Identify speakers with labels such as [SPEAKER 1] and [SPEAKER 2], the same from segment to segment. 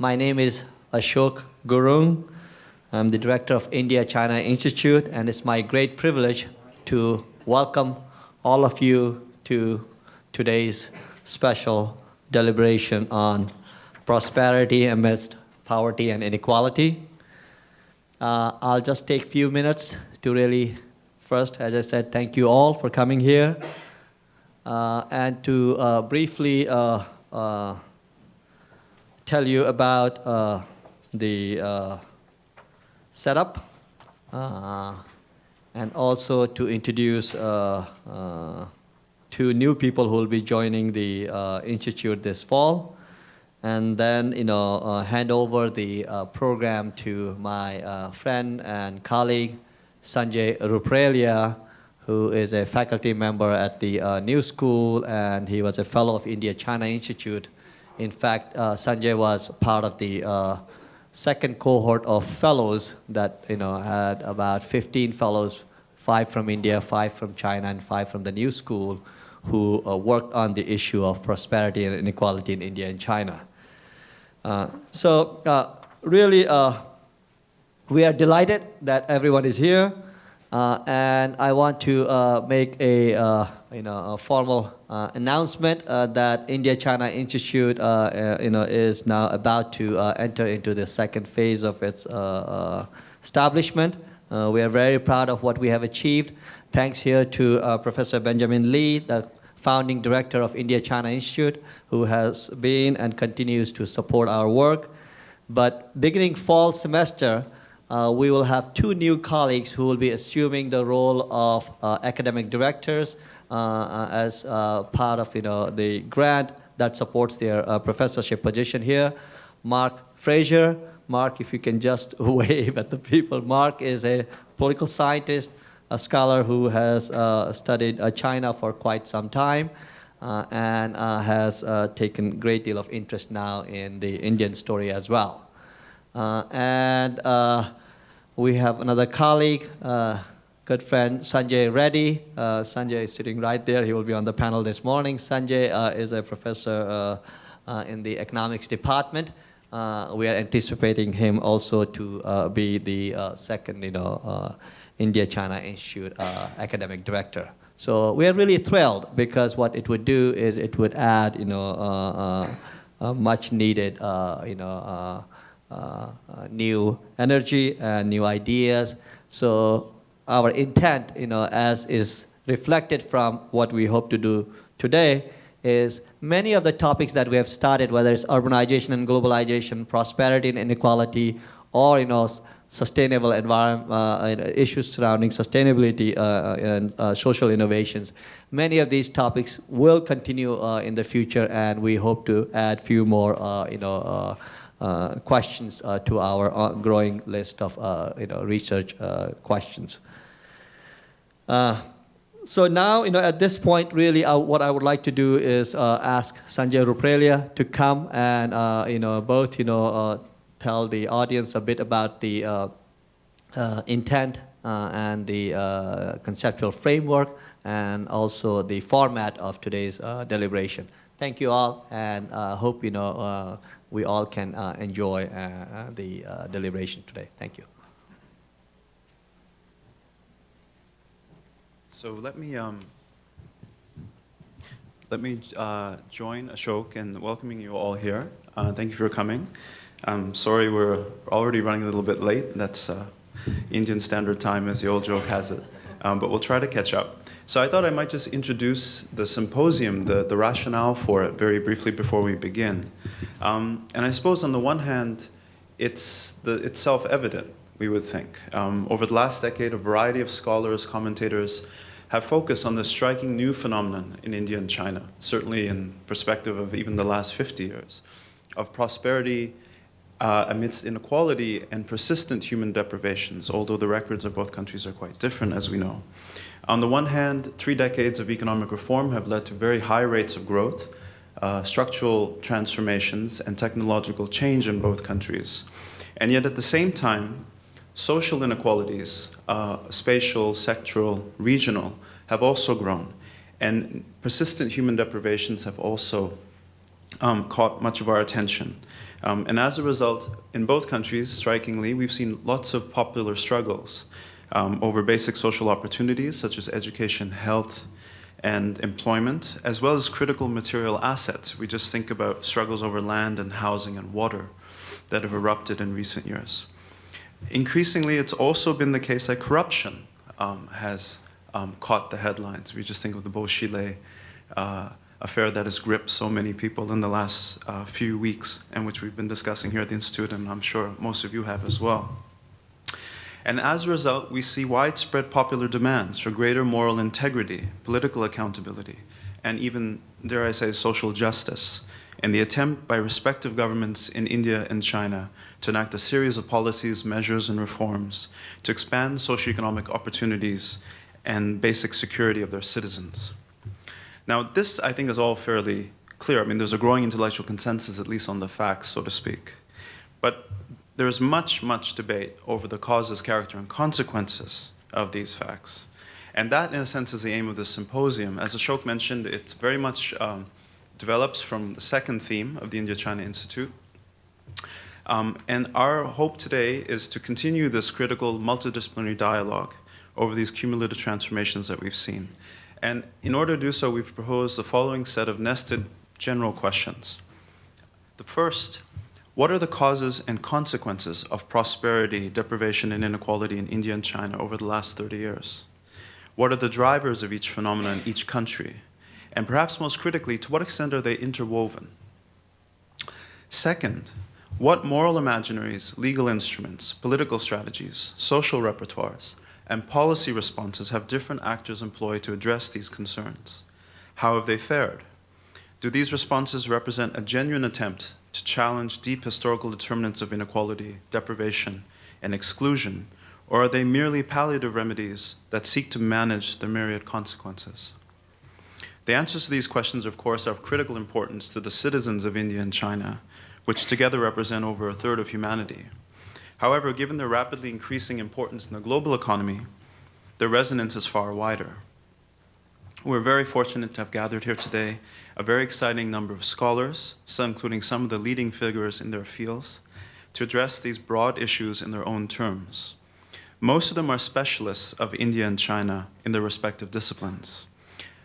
[SPEAKER 1] My name is Ashok Gurung. I'm the director of India-China Institute, and it's my great privilege to welcome all of you to today's special deliberation on prosperity amidst poverty and inequality. I'll just take a few minutes to really, first, as I said, thank you all for coming here, and to briefly tell you about the setup, and also to introduce two new people who will be joining the Institute this fall, and then hand over the program to my friend and colleague, Sanjay Ruprelia, who is a faculty member at the New School, and he was a fellow of India-China Institute. In fact, Sanjay was part of the second cohort of fellows that had about 15 fellows, 5 from India, 5 from China, and 5 from the New School, who worked on the issue of prosperity and inequality in India and China. Really, we are delighted that everyone is here, and I want to make a formal announcement that India-China Institute is now about to enter into the second phase of its establishment. We are very proud of what we have achieved. Thanks here to Professor Benjamin Lee, the founding director of India-China Institute, who has been and continues to support our work. But beginning fall semester, we will have 2 new colleagues who will be assuming the role of academic directors as part of the grant that supports their professorship position here. Mark Fraser. Mark, if you can just wave at the people. Mark is a political scientist, a scholar who has studied China for quite some time, and has taken a great deal of interest now in the Indian story as well. We have another colleague, good friend, Sanjay Reddy. Sanjay is sitting right there. He will be on the panel this morning. Sanjay is a professor in the economics department. We are anticipating him also to be the second, India-China Institute academic director. So we are really thrilled, because what it would do is it would add, much needed, new energy and new ideas. So our intent, as is reflected from what we hope to do today, is many of the topics that we have started, whether it's urbanization and globalization, prosperity and inequality, or sustainable environment issues surrounding sustainability and social innovations. Many of these topics will continue in the future, and we hope to add few more questions to our growing list of research questions. So now, at this point, really, what I would like to do is ask Sanjay Ruprelia to come and, both, tell the audience a bit about the intent and the conceptual framework, and also the format of today's deliberation. Thank you all, and hope, we all can enjoy the deliberation today. Thank you.
[SPEAKER 2] So let me join Ashok in welcoming you all here. Thank you for coming. I'm sorry we're already running a little bit late. That's Indian Standard Time, as the old joke has it. But we'll try to catch up. So I thought I might just introduce the symposium, the rationale for it, very briefly before we begin. And I suppose on the one hand, it's self-evident, we would think. Over the last decade, a variety of scholars, commentators, have focused on this striking new phenomenon in India and China, certainly in perspective of even the last 50 years, of prosperity amidst inequality and persistent human deprivations, although the records of both countries are quite different, as we know. On the one hand, 3 decades of economic reform have led to very high rates of growth, structural transformations, and technological change in both countries. And yet at the same time, social inequalities, spatial, sectoral, regional, have also grown. And persistent human deprivations have also caught much of our attention. And as a result, in both countries, strikingly, we've seen lots of popular struggles over basic social opportunities such as education, health, and employment, as well as critical material assets. We just think about struggles over land and housing and water that have erupted in recent years. Increasingly, it's also been the case that corruption has caught the headlines. We just think of the Beauchile affair that has gripped so many people in the last few weeks, and which we've been discussing here at the Institute, and I'm sure most of you have as well. And as a result, we see widespread popular demands for greater moral integrity, political accountability, and even, dare I say, social justice, in the attempt by respective governments in India and China to enact a series of policies, measures, and reforms to expand socioeconomic opportunities and basic security of their citizens. Now, this, I think, is all fairly clear. I mean, there's a growing intellectual consensus, at least on the facts, so to speak. But there's much, much debate over the causes, character, and consequences of these facts. And that, in a sense, is the aim of this symposium. As Ashok mentioned, it very much develops from the second theme of the India-China Institute. And our hope today is to continue this critical multidisciplinary dialogue over these cumulative transformations that we've seen. And in order to do so, we've proposed the following set of nested general questions. The first, what are the causes and consequences of prosperity, deprivation, and inequality in India and China over the last 30 years? What are the drivers of each phenomenon in each country? And perhaps most critically, to what extent are they interwoven? Second, what moral imaginaries, legal instruments, political strategies, social repertoires, and policy responses have different actors employed to address these concerns? How have they fared? Do these responses represent a genuine attempt to challenge deep historical determinants of inequality, deprivation, and exclusion, or are they merely palliative remedies that seek to manage the myriad consequences? The answers to these questions, of course, are of critical importance to the citizens of India and China, which together represent over a third of humanity. However, given their rapidly increasing importance in the global economy, their resonance is far wider. We're very fortunate to have gathered here today a very exciting number of scholars, some including some of the leading figures in their fields, to address these broad issues in their own terms. Most of them are specialists of India and China in their respective disciplines.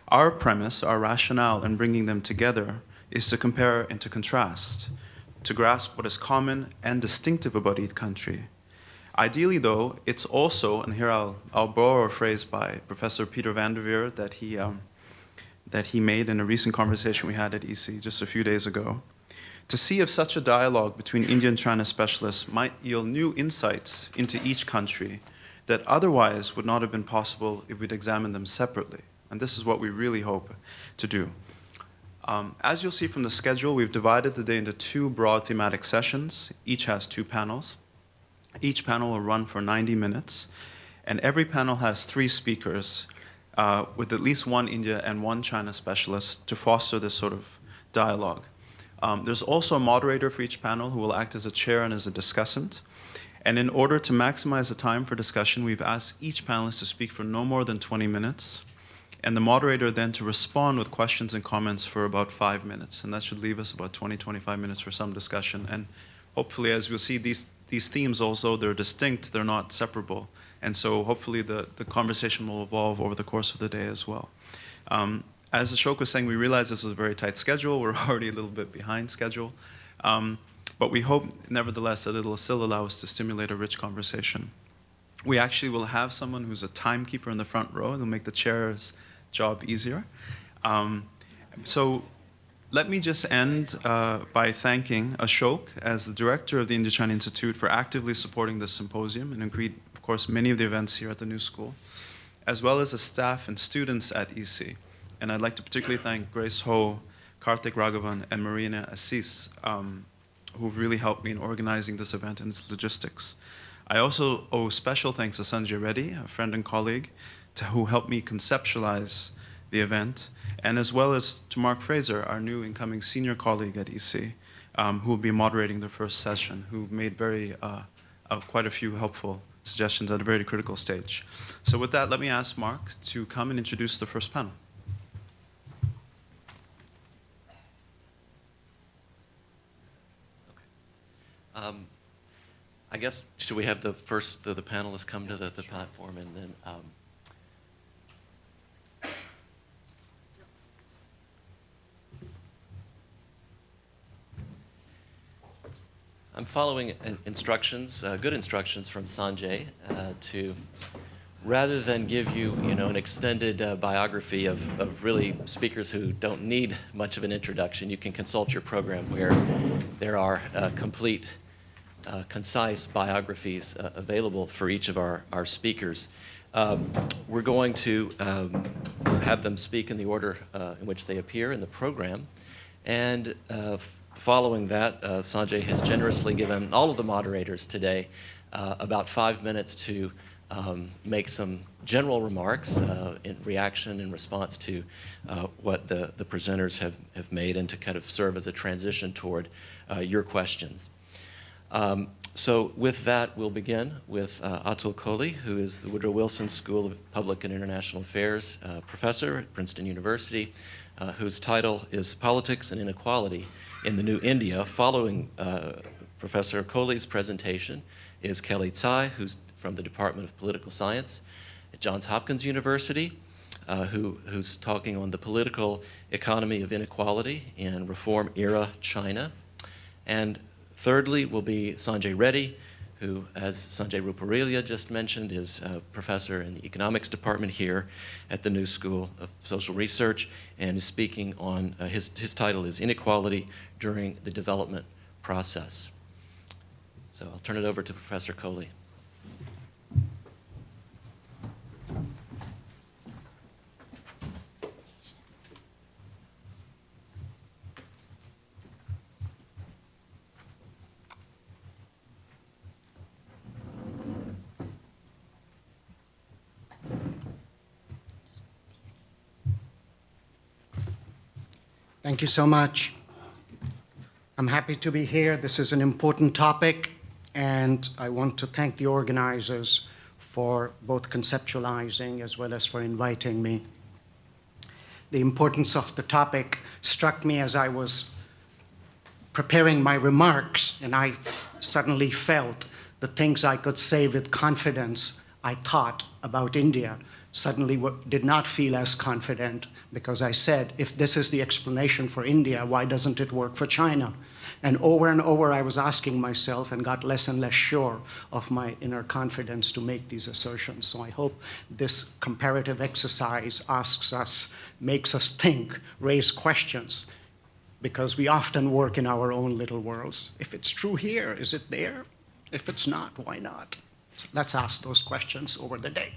[SPEAKER 2] Our premise, our rationale in bringing them together, is to compare and to contrast, to grasp what is common and distinctive about each country. Ideally, though, it's also, and here I'll borrow a phrase by Professor Peter van der Veer that he made in a recent conversation we had at EC just a few days ago, to see if such a dialogue between India and China specialists might yield new insights into each country that otherwise would not have been possible if we'd examined them separately. And this is what we really hope to do. As you'll see from the schedule, we've divided the day into two broad thematic sessions. Each has two panels. Each panel will run for 90 minutes, and every panel has 3 speakers with at least one India and one China specialist to foster this sort of dialogue. There's also a moderator for each panel who will act as a chair and as a discussant. And in order to maximize the time for discussion, we've asked each panelist to speak for no more than 20 minutes, and the moderator then to respond with questions and comments for about 5 minutes. And that should leave us about 20, 25 minutes for some discussion. And hopefully, as we'll see, these themes also, they're distinct, they're not separable. And so hopefully the conversation will evolve over the course of the day as well. As Ashok was saying, we realize this is a very tight schedule. We're already a little bit behind schedule. But we hope, nevertheless, that it'll still allow us to stimulate a rich conversation. We actually will have someone who's a timekeeper in the front row, and it'll make the chair's job easier. So let me just end by thanking Ashok as the director of the India-China Institute for actively supporting this symposium and agreed, of course, many of the events here at the new school, as well as the staff and students at EC. And I'd like to particularly thank Grace Ho, Karthik Raghavan, and Marina Assis, who've really helped me in organizing this event and its logistics. I also owe special thanks to Sanjay Reddy, a friend and colleague, who helped me conceptualize the event, and as well as to Mark Fraser, our new incoming senior colleague at EC, who will be moderating the first session, who made quite a few helpful suggestions at a very critical stage. So with that, let me ask Mark to come and introduce the first panel.
[SPEAKER 3] I guess, should we have the panelists come to the platform and then... I'm following instructions, good instructions from Sanjay to, rather than give you, an extended biography of really speakers who don't need much of an introduction, you can consult your program where there are complete, concise biographies available for each of our speakers. We're going to have them speak in the order in which they appear in the program, and following that, Sanjay has generously given all of the moderators today about 5 minutes to make some general remarks in reaction in response to what the presenters have made, and to kind of serve as a transition toward your questions. So with that, we'll begin with Atul Kohli, who is the Woodrow Wilson School of Public and International Affairs professor at Princeton University, whose title is Politics and Inequality in the New India. Following Professor Kohli's presentation is Kelly Tsai, who's from the Department of Political Science at Johns Hopkins University, who's talking on the political economy of inequality in reform era China. And thirdly will be Sanjay Reddy, who, as Sanjay Ruparelia just mentioned, is a professor in the economics department here at the New School of Social Research, and is speaking on, his title is Inequality During the Development Process. So I'll turn it over to Professor Kohli.
[SPEAKER 4] Thank you so much. I'm happy to be here. This is an important topic, and I want to thank the organizers for both conceptualizing as well as for inviting me. The importance of the topic struck me as I was preparing my remarks, and I suddenly felt the things I could say with confidence I thought about India suddenly did not feel as confident, because I said, if this is the explanation for India, why doesn't it work for China? And over I was asking myself, and got less and less sure of my inner confidence to make these assertions. So I hope this comparative exercise makes us think, raise questions, because we often work in our own little worlds. If it's true here, is it there? If it's not, why not? So let's ask those questions over the day.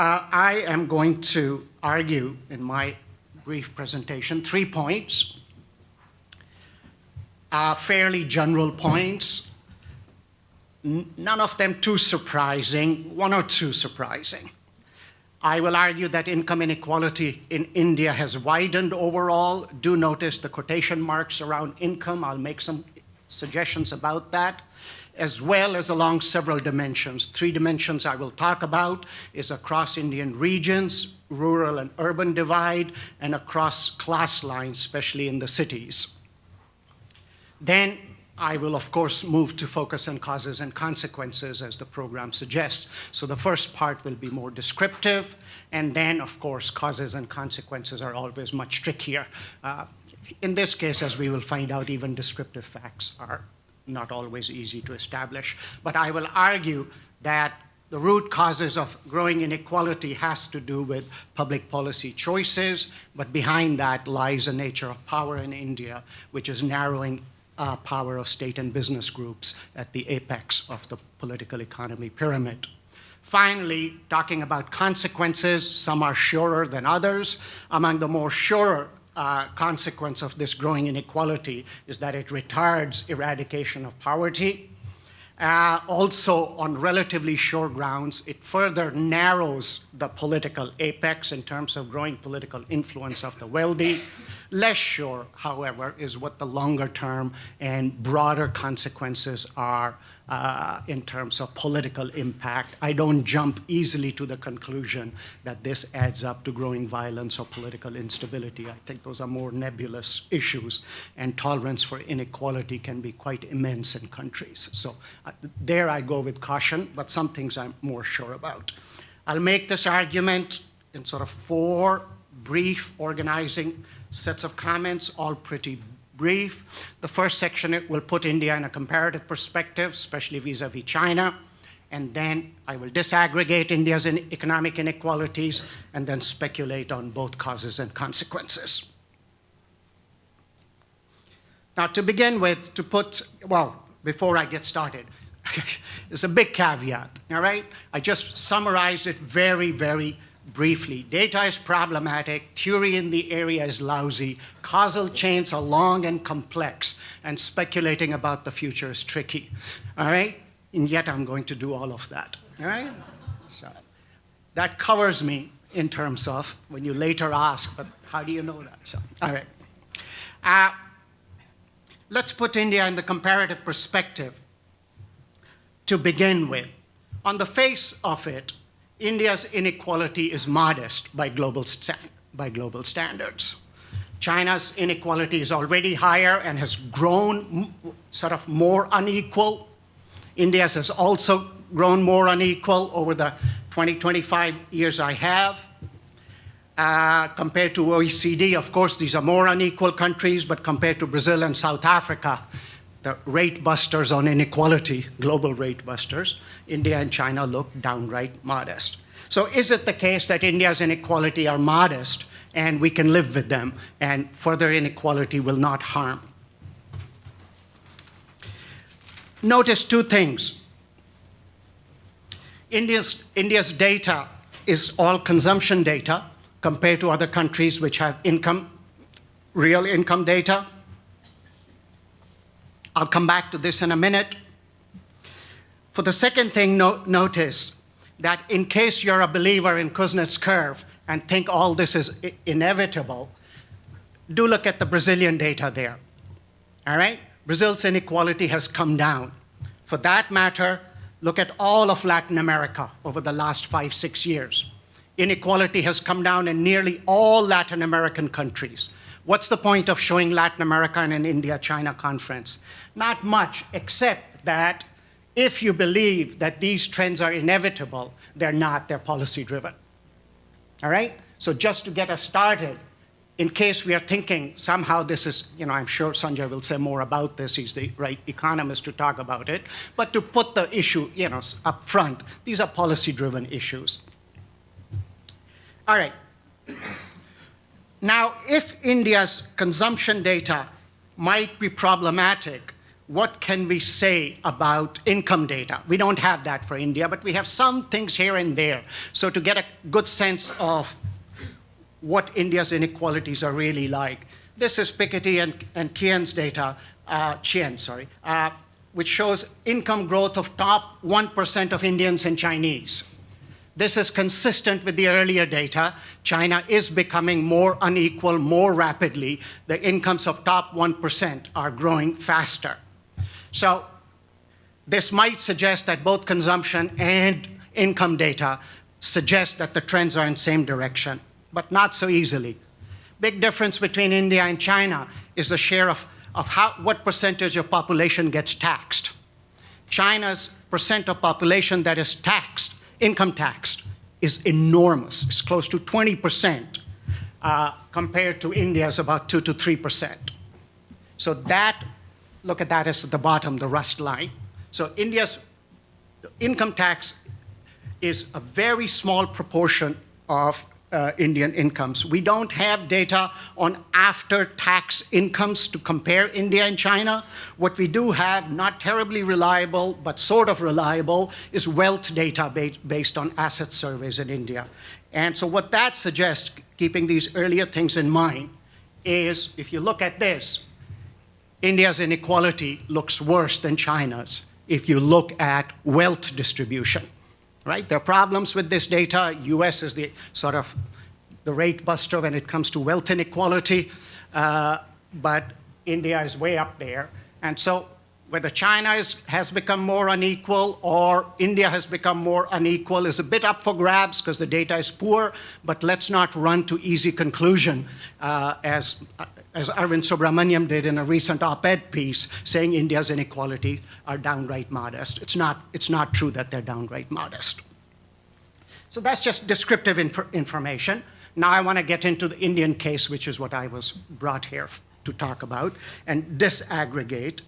[SPEAKER 4] I am going to argue in my brief presentation 3 points, fairly general points, none of them too surprising, one or two surprising. I will argue that income inequality in India has widened overall. Do notice the quotation marks around income. I'll make some suggestions about that, as well as along several dimensions. 3 dimensions I will talk about is across Indian regions, rural and urban divide, and across class lines, especially in the cities. Then I will, of course, move to focus on causes and consequences as the program suggests. So the first part will be more descriptive, and then, of course, causes and consequences are always much trickier. In this case, as we will find out, even descriptive facts are not always easy to establish. But I will argue that the root causes of growing inequality has to do with public policy choices, but behind that lies a nature of power in India, which is narrowing power of state and business groups at the apex of the political economy pyramid. Finally, talking about consequences, some are surer than others. Among the more surer consequence of this growing inequality is that it retards eradication of poverty. Also, on relatively sure grounds, it further narrows the political apex in terms of growing political influence of the wealthy. Less sure, however, is what the longer term and broader consequences are in terms of political impact. I don't jump easily to the conclusion that this adds up to growing violence or political instability. I think those are more nebulous issues, and tolerance for inequality can be quite immense in countries. So there I go with caution, but some things I'm more sure about. I'll make this argument in sort of 4 brief organizing sets of comments, all pretty brief. The first section will put India in a comparative perspective, especially vis-a-vis China. And then I will disaggregate India's economic inequalities and then speculate on both causes and consequences. Now, to begin with, before I get started, there's a big caveat, all right? I just summarized it very, very briefly. Data is problematic, theory in the area is lousy, causal chains are long and complex, and speculating about the future is tricky, all right? And yet I'm going to do all of that, all right? So that covers me in terms of when you later ask, but how do you know that? So, all right. Let's put India in the comparative perspective to begin with. On the face of it, India's inequality is modest by global standards. China's inequality is already higher and has grown sort of more unequal. India's has also grown more unequal over the 25 years I have. Compared to OECD, of course, these are more unequal countries, but compared to Brazil and South Africa, the rate busters on inequality, global rate busters, India and China look downright modest. So is it the case that India's inequality are modest and we can live with them and further inequality will not harm? Notice 2 things. India's data is all consumption data compared to other countries which have real income data. I'll come back to this in a minute. For the second thing, notice that in case you're a believer in Kuznets' curve and think all this is inevitable, do look at the Brazilian data there, all right? Brazil's inequality has come down. For that matter, look at all of Latin America over the last 5, 6 years. Inequality has come down in nearly all Latin American countries. What's the point of showing Latin America in an India-China conference? Not much, except that if you believe that these trends are inevitable, they're not, they're policy-driven. All right? So just to get us started, in case we are thinking somehow this is, I'm sure Sanjay will say more about this, he's the right economist to talk about it, but to put the issue, up front, these are policy-driven issues. All right. Now, if India's consumption data might be problematic, what can we say about income data? We don't have that for India, but we have some things here and there. So to get a good sense of what India's inequalities are really like, this is Piketty and Chien's data, which shows income growth of top 1% of Indians and Chinese. This is consistent with the earlier data. China is becoming more unequal more rapidly. The incomes of top 1% are growing faster. So this might suggest that both consumption and income data suggest that the trends are in the same direction, but not so easily. Big difference between India and China is the share of what percentage of population gets taxed. China's percent of population that is taxed, income taxed, is enormous. It's close to 20%, compared to India's about 2 to 3%. So look at that as at the bottom, the rust line. So India's income tax is a very small proportion of Indian incomes. We don't have data on after-tax incomes to compare India and China. What we do have, not terribly reliable, but sort of reliable, is wealth data based on asset surveys in India. And so what that suggests, keeping these earlier things in mind, is if you look at this, India's inequality looks worse than China's if you look at wealth distribution. Right? There are problems with this data. US is the sort of the rate buster when it comes to wealth inequality. but India is way up there. And so whether China has become more unequal or India has become more unequal is a bit up for grabs because the data is poor, but let's not run to easy conclusion as Arvind Subramaniam did in a recent op-ed piece saying India's inequality are downright modest. It's not true that they're downright modest. So that's just descriptive information. Now I want to get into the Indian case, which is what I was brought here to talk about, and disaggregate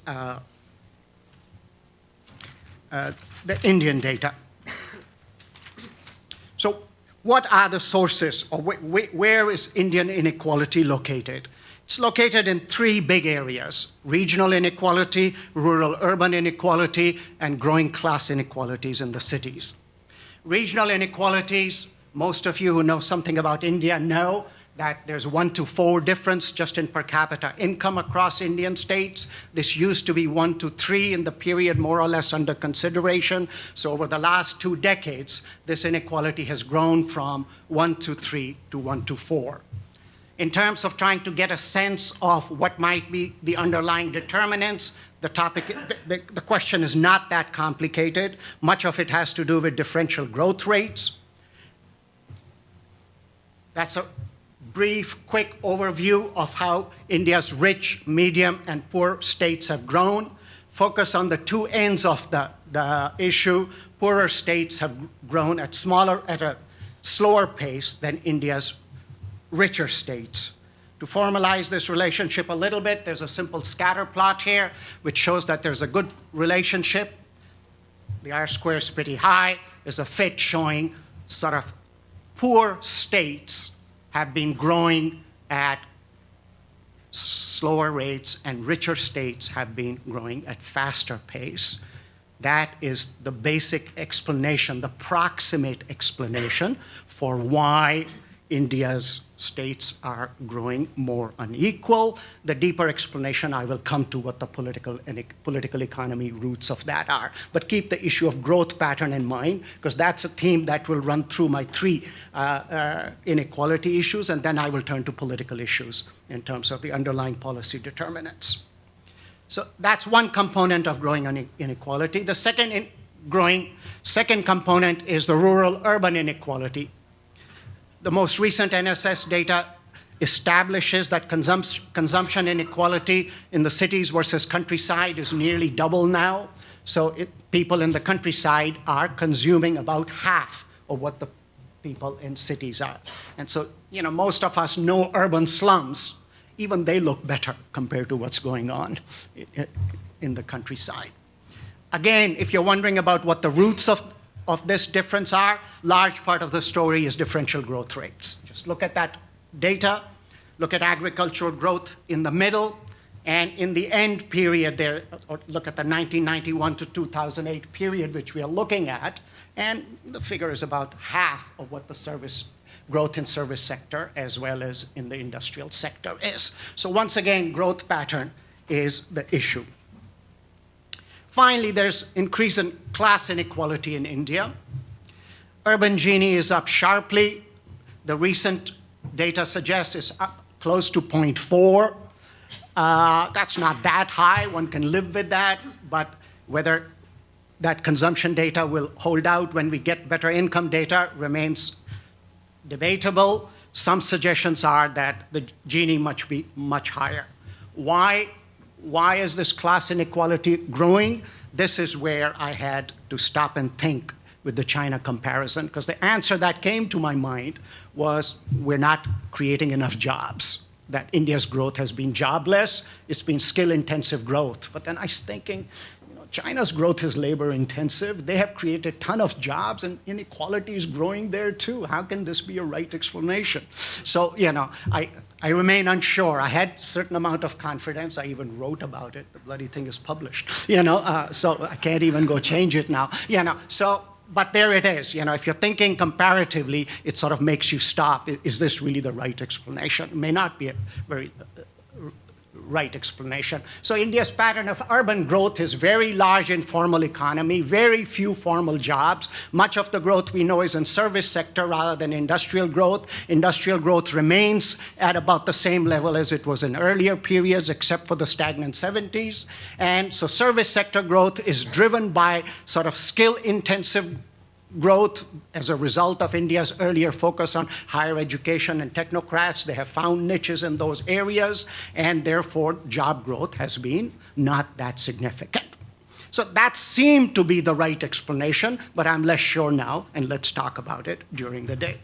[SPEAKER 4] the Indian data. So what are the sources, or where is Indian inequality located? It's located in three big areas: regional inequality, rural-urban inequality, and growing class inequalities in the cities. Regional inequalities, most of you who know something about India know that there's 1 to 4 difference just in per capita income across Indian states. This used to be 1 to 3 in the period more or less under consideration. So over the last 2 decades, this inequality has grown from 1 to 3 to 1 to 4. In terms of trying to get a sense of what might be the underlying determinants, the question is not that complicated. Much of it has to do with differential growth rates. That's a brief, quick overview of how India's rich, medium, and poor states have grown. Focus on the two ends of the issue. Poorer states have grown at a slower pace than India's richer states. To formalize this relationship a little bit, there's a simple scatter plot here, which shows that there's a good relationship. The R-square is pretty high. There's a fit showing sort of poor states have been growing at slower rates, and richer states have been growing at faster pace. That is the basic explanation, the proximate explanation for why India's states are growing more unequal. The deeper explanation, I will come to what the political economy roots of that are. But keep the issue of growth pattern in mind, because that's a theme that will run through my 3 inequality issues, and then I will turn to political issues in terms of the underlying policy determinants. So that's one component of growing inequality. The second component is the rural-urban inequality. The most recent NSS data establishes that consumption inequality in the cities versus countryside is nearly double now. So people in the countryside are consuming about half of what the people in cities are. And so, most of us know urban slums. Even they look better compared to what's going on in the countryside. Again, if you're wondering about what the roots of this difference are, large part of the story is differential growth rates. Just look at that data, look at agricultural growth in the middle, and in the end period there, or look at the 1991 to 2008 period, which we are looking at, and the figure is about half of what the growth in service sector as well as in the industrial sector is. So once again, growth pattern is the issue. Finally, there's increase in class inequality in India. Urban Gini is up sharply. The recent data suggests it's up close to 0.4. That's not that high. One can live with that. But whether that consumption data will hold out when we get better income data remains debatable. Some suggestions are that the Gini must be much higher. Why is this class inequality growing? This is where I had to stop and think with the China comparison, because the answer that came to my mind was we're not creating enough jobs, that India's growth has been jobless, it's been skill-intensive growth. But then I was thinking, China's growth is labor-intensive. They have created a ton of jobs, and inequality is growing there too. How can this be a right explanation? So, I remain unsure. I had a certain amount of confidence. I even wrote about it. The bloody thing is published, so I can't even go change it now, But there it is. If you're thinking comparatively, it sort of makes you stop. Is this really the right explanation? It may not be a very right explanation. So India's pattern of urban growth is very large informal economy, very few formal jobs. Much of the growth we know is in service sector rather than industrial growth. Industrial growth remains at about the same level as it was in earlier periods, except for the stagnant 70s. And so service sector growth is driven by sort of skill-intensive growth as a result of India's earlier focus on higher education and technocrats. They have found niches in those areas, and therefore job growth has been not that significant. So that seemed to be the right explanation, but I'm less sure now, and let's talk about it during the day.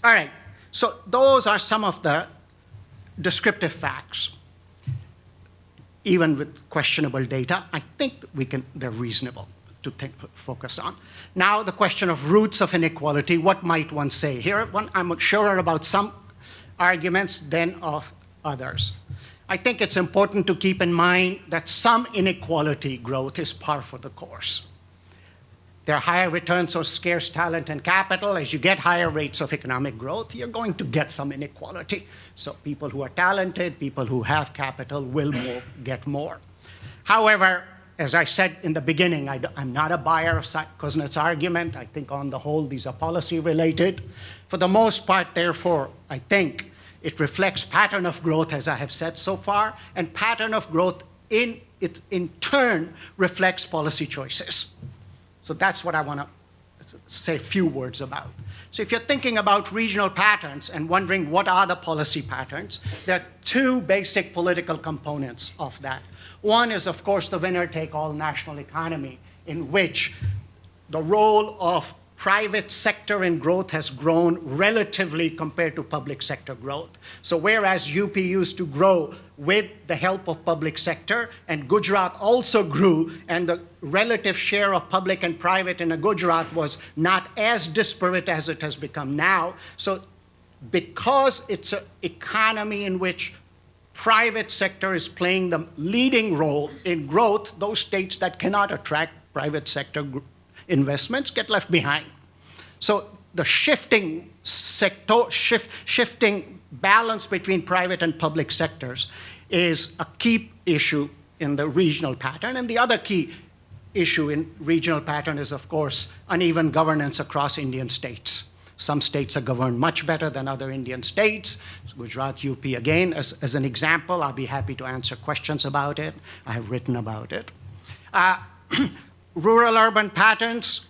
[SPEAKER 4] All right, so those are some of the descriptive facts. Even with questionable data, I think they're reasonable to focus on. Now, the question of roots of inequality, what might one say? Here, I'm surer about some arguments than of others. I think it's important to keep in mind that some inequality growth is par for the course. There are higher returns on scarce talent and capital. As you get higher rates of economic growth, you're going to get some inequality. So people who are talented, people who have capital will get more. However, as I said in the beginning, I'm not a buyer of Kuznets' argument. I think on the whole, these are policy related. For the most part, therefore, I think it reflects pattern of growth, as I have said so far, and pattern of growth in turn reflects policy choices. So that's what I want to say a few words about. So if you're thinking about regional patterns and wondering what are the policy patterns, there are two basic political components of that. One is, of course, the winner-take-all national economy, in which the role of private sector in growth has grown relatively compared to public sector growth. So whereas UP used to grow with the help of public sector, and Gujarat also grew, and the relative share of public and private in Gujarat was not as disparate as it has become now. So because it's an economy in which private sector is playing the leading role in growth, those states that cannot attract private sector investments get left behind. So the shifting balance between private and public sectors is a key issue in the regional pattern. And the other key issue in regional pattern is, of course, uneven governance across Indian states. Some states are governed much better than other Indian states. Gujarat, UP, again, as an example. I'll be happy to answer questions about it. I have written about it. Rural-urban patterns.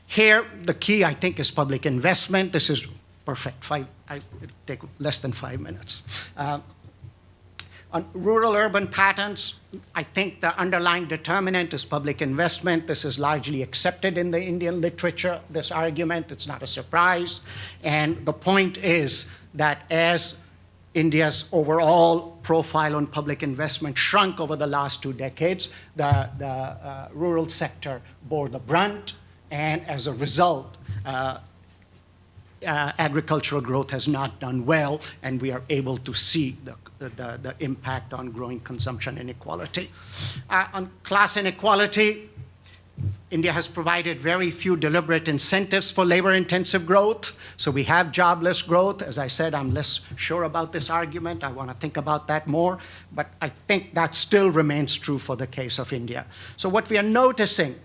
[SPEAKER 4] Here, the key, I think, is public investment. This is perfect. It'll take less than 5 minutes. On rural-urban patterns, I think the underlying determinant is public investment. This is largely accepted in the Indian literature, this argument. It's not a surprise. And the point is that as India's overall profile on public investment shrunk over the last 2 decades, the rural sector bore the brunt. And as a result, agricultural growth has not done well, and we are able to see the impact on growing consumption inequality. On class inequality, India has provided very few deliberate incentives for labor-intensive growth. So we have jobless growth. As I said, I'm less sure about this argument. I want to think about that more. But I think that still remains true for the case of India. So what we are noticing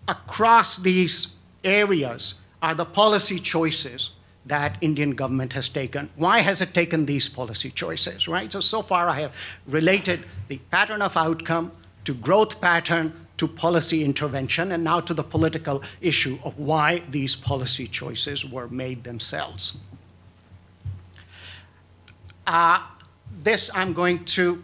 [SPEAKER 4] across these areas are the policy choices that Indian government has taken. Why has it taken these policy choices, right? So far I have related the pattern of outcome to growth pattern to policy intervention, and now to the political issue of why these policy choices were made themselves. This I'm going to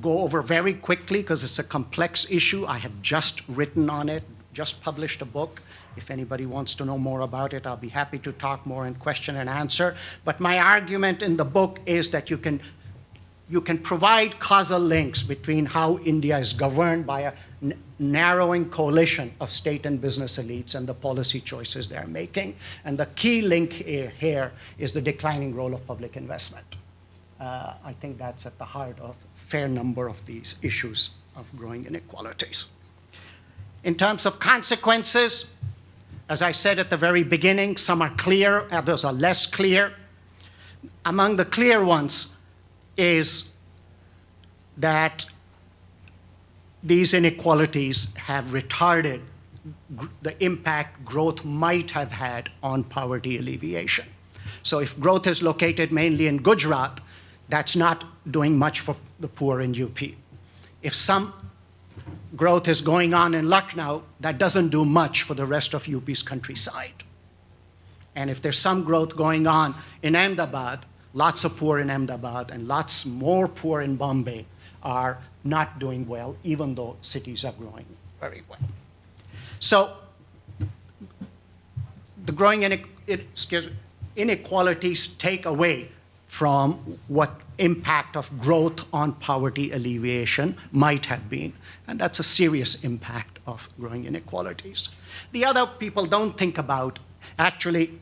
[SPEAKER 4] go over very quickly because it's a complex issue. I have just written on it, just published a book. If anybody wants to know more about it, I'll be happy to talk more and question and answer. But my argument in the book is that you can provide causal links between how India is governed by a narrowing coalition of state and business elites and the policy choices they're making. And the key link here is the declining role of public investment. I think that's at the heart of a fair number of these issues of growing inequalities. In terms of consequences, as I said at the very beginning, some are clear, others are less clear. among the clear ones is that these inequalities have retarded the impact growth might have had on poverty alleviation. So if growth is located mainly in Gujarat, that's not doing much for the poor in UP. If some growth is going on in Lucknow, that doesn't do much for the rest of UP's countryside. And if there's some growth going on in Ahmedabad, lots of poor in Ahmedabad and lots more poor in Bombay are not doing well, even though cities are growing very well. So the growing inequalities take away from what impact of growth on poverty alleviation might have been. And that's a serious impact of growing inequalities. The other people don't think about, actually,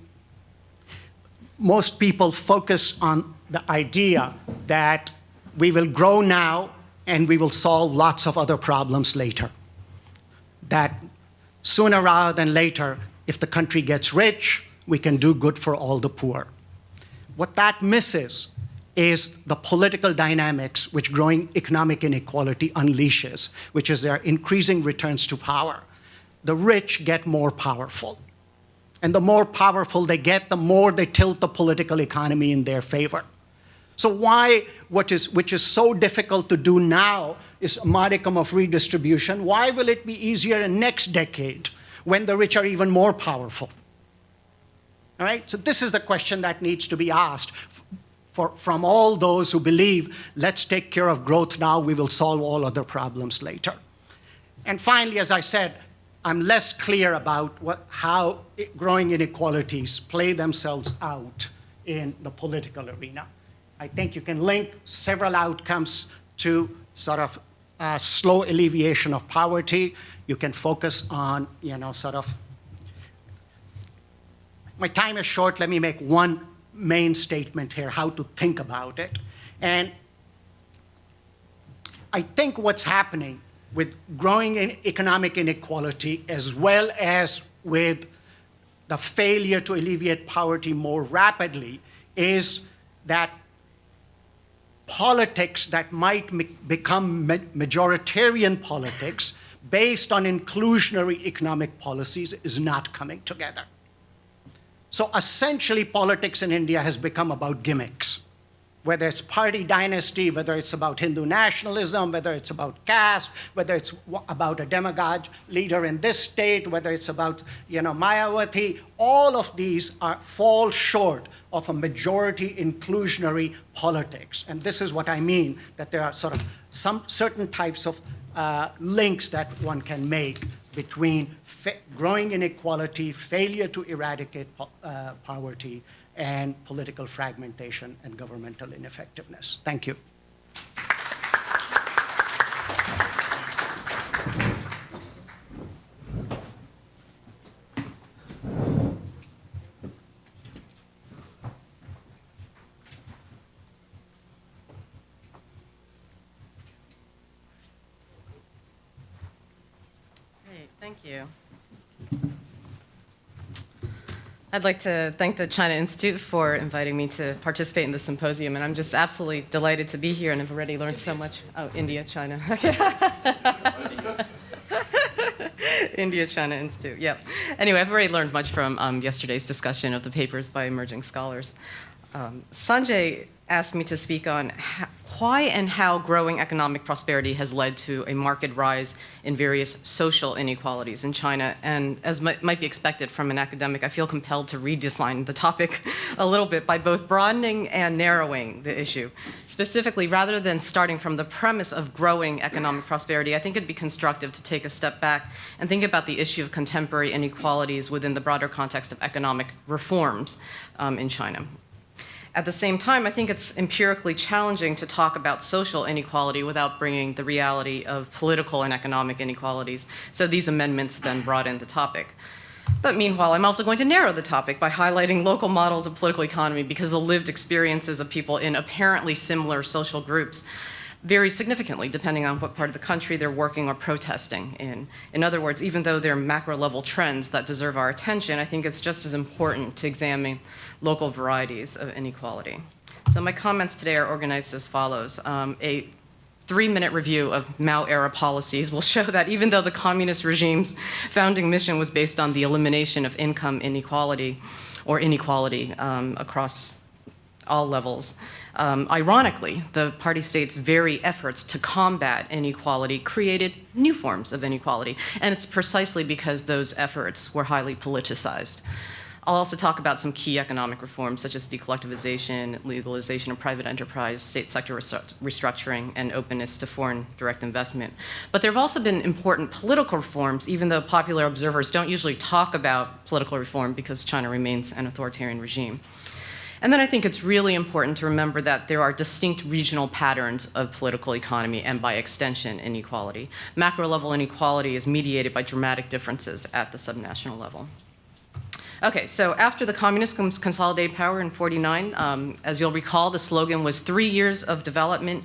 [SPEAKER 4] most people focus on the idea that we will grow now and we will solve lots of other problems later. That sooner rather than later, if the country gets rich, we can do good for all the poor. What that misses is the political dynamics which growing economic inequality unleashes, which is their increasing returns to power. The rich get more powerful. And the more powerful they get, the more they tilt the political economy in their favor. So why, which is so difficult to do now, is a modicum of redistribution. Why will it be easier in next decade when the rich are even more powerful? All right? So this is the question that needs to be asked from all those who believe, let's take care of growth now, we will solve all other problems later. And finally, as I said, I'm less clear about how growing inequalities play themselves out in the political arena. I think you can link several outcomes to sort of slow alleviation of poverty. You can focus on, my time is short, let me make one main statement here, how to think about it. And I think what's happening with growing economic inequality, as well as with the failure to alleviate poverty more rapidly, is that politics that might become majoritarian politics based on inclusionary economic policies is not coming together. So essentially, politics in India has become about gimmicks. Whether it's party dynasty, whether it's about Hindu nationalism, whether it's about caste, whether it's about a demagogue leader in this state, whether it's about Mayawati, all of these fall short of a majority inclusionary politics. And this is what I mean, that there are sort of some certain types of links that one can make between growing inequality, failure to eradicate poverty, and political fragmentation and governmental ineffectiveness. Thank you.
[SPEAKER 5] Great, thank you. I'd like to thank the China Institute for inviting me to participate in the symposium, and I'm just absolutely delighted to be here, and I've already learned so much. Oh, India, China. Okay. India, China Institute, yep. Anyway, I've already learned much from yesterday's discussion of the papers by emerging scholars. Sanjay asked me to speak on why and how growing economic prosperity has led to a marked rise in various social inequalities in China. And as might be expected from an academic, I feel compelled to redefine the topic a little bit by both broadening and narrowing the issue. Specifically, rather than starting from the premise of growing economic prosperity, I think it'd be constructive to take a step back and think about the issue of contemporary inequalities within the broader context of economic reforms in China. At the same time, I think it's empirically challenging to talk about social inequality without bringing the reality of political and economic inequalities. So these amendments then broaden the topic. But meanwhile, I'm also going to narrow the topic by highlighting local models of political economy because the lived experiences of people in apparently similar social groups vary significantly depending on what part of the country they're working or protesting in. In other words, even though they're macro-level trends that deserve our attention, I think it's just as important to examine local varieties of inequality. So my comments today are organized as follows. A 3-minute review of Mao-era policies will show that even though the communist regime's founding mission was based on the elimination of income inequality or inequality across all levels, ironically, the party state's very efforts to combat inequality created new forms of inequality, and it's precisely because those efforts were highly politicized. I'll also talk about some key economic reforms such as decollectivization, legalization of private enterprise, state sector restructuring, and openness to foreign direct investment. But there have also been important political reforms, even though popular observers don't usually talk about political reform because China remains an authoritarian regime. And then I think it's really important to remember that there are distinct regional patterns of political economy and, by extension, inequality. Macro-level inequality is mediated by dramatic differences at the subnational level. Okay, so after the communists consolidated power in '49, as you'll recall, the slogan was 3 years of development,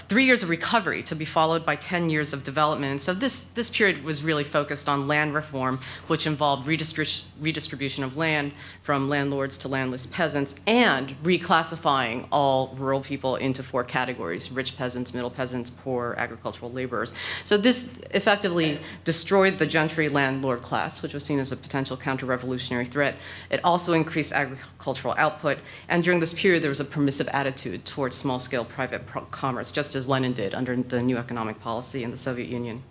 [SPEAKER 5] 3 years of recovery to be followed by 10 years of development. And so this period was really focused on land reform, which involved redistribution of land from landlords to landless peasants and reclassifying all rural people into 4 categories: rich peasants, middle peasants, poor agricultural laborers. So this effectively destroyed the gentry landlord class, which was seen as a potential counter-revolutionary threat. It also increased agricultural output, and during this period there was a permissive attitude towards small-scale private commerce, just as Lenin did under the new economic policy in the Soviet Union.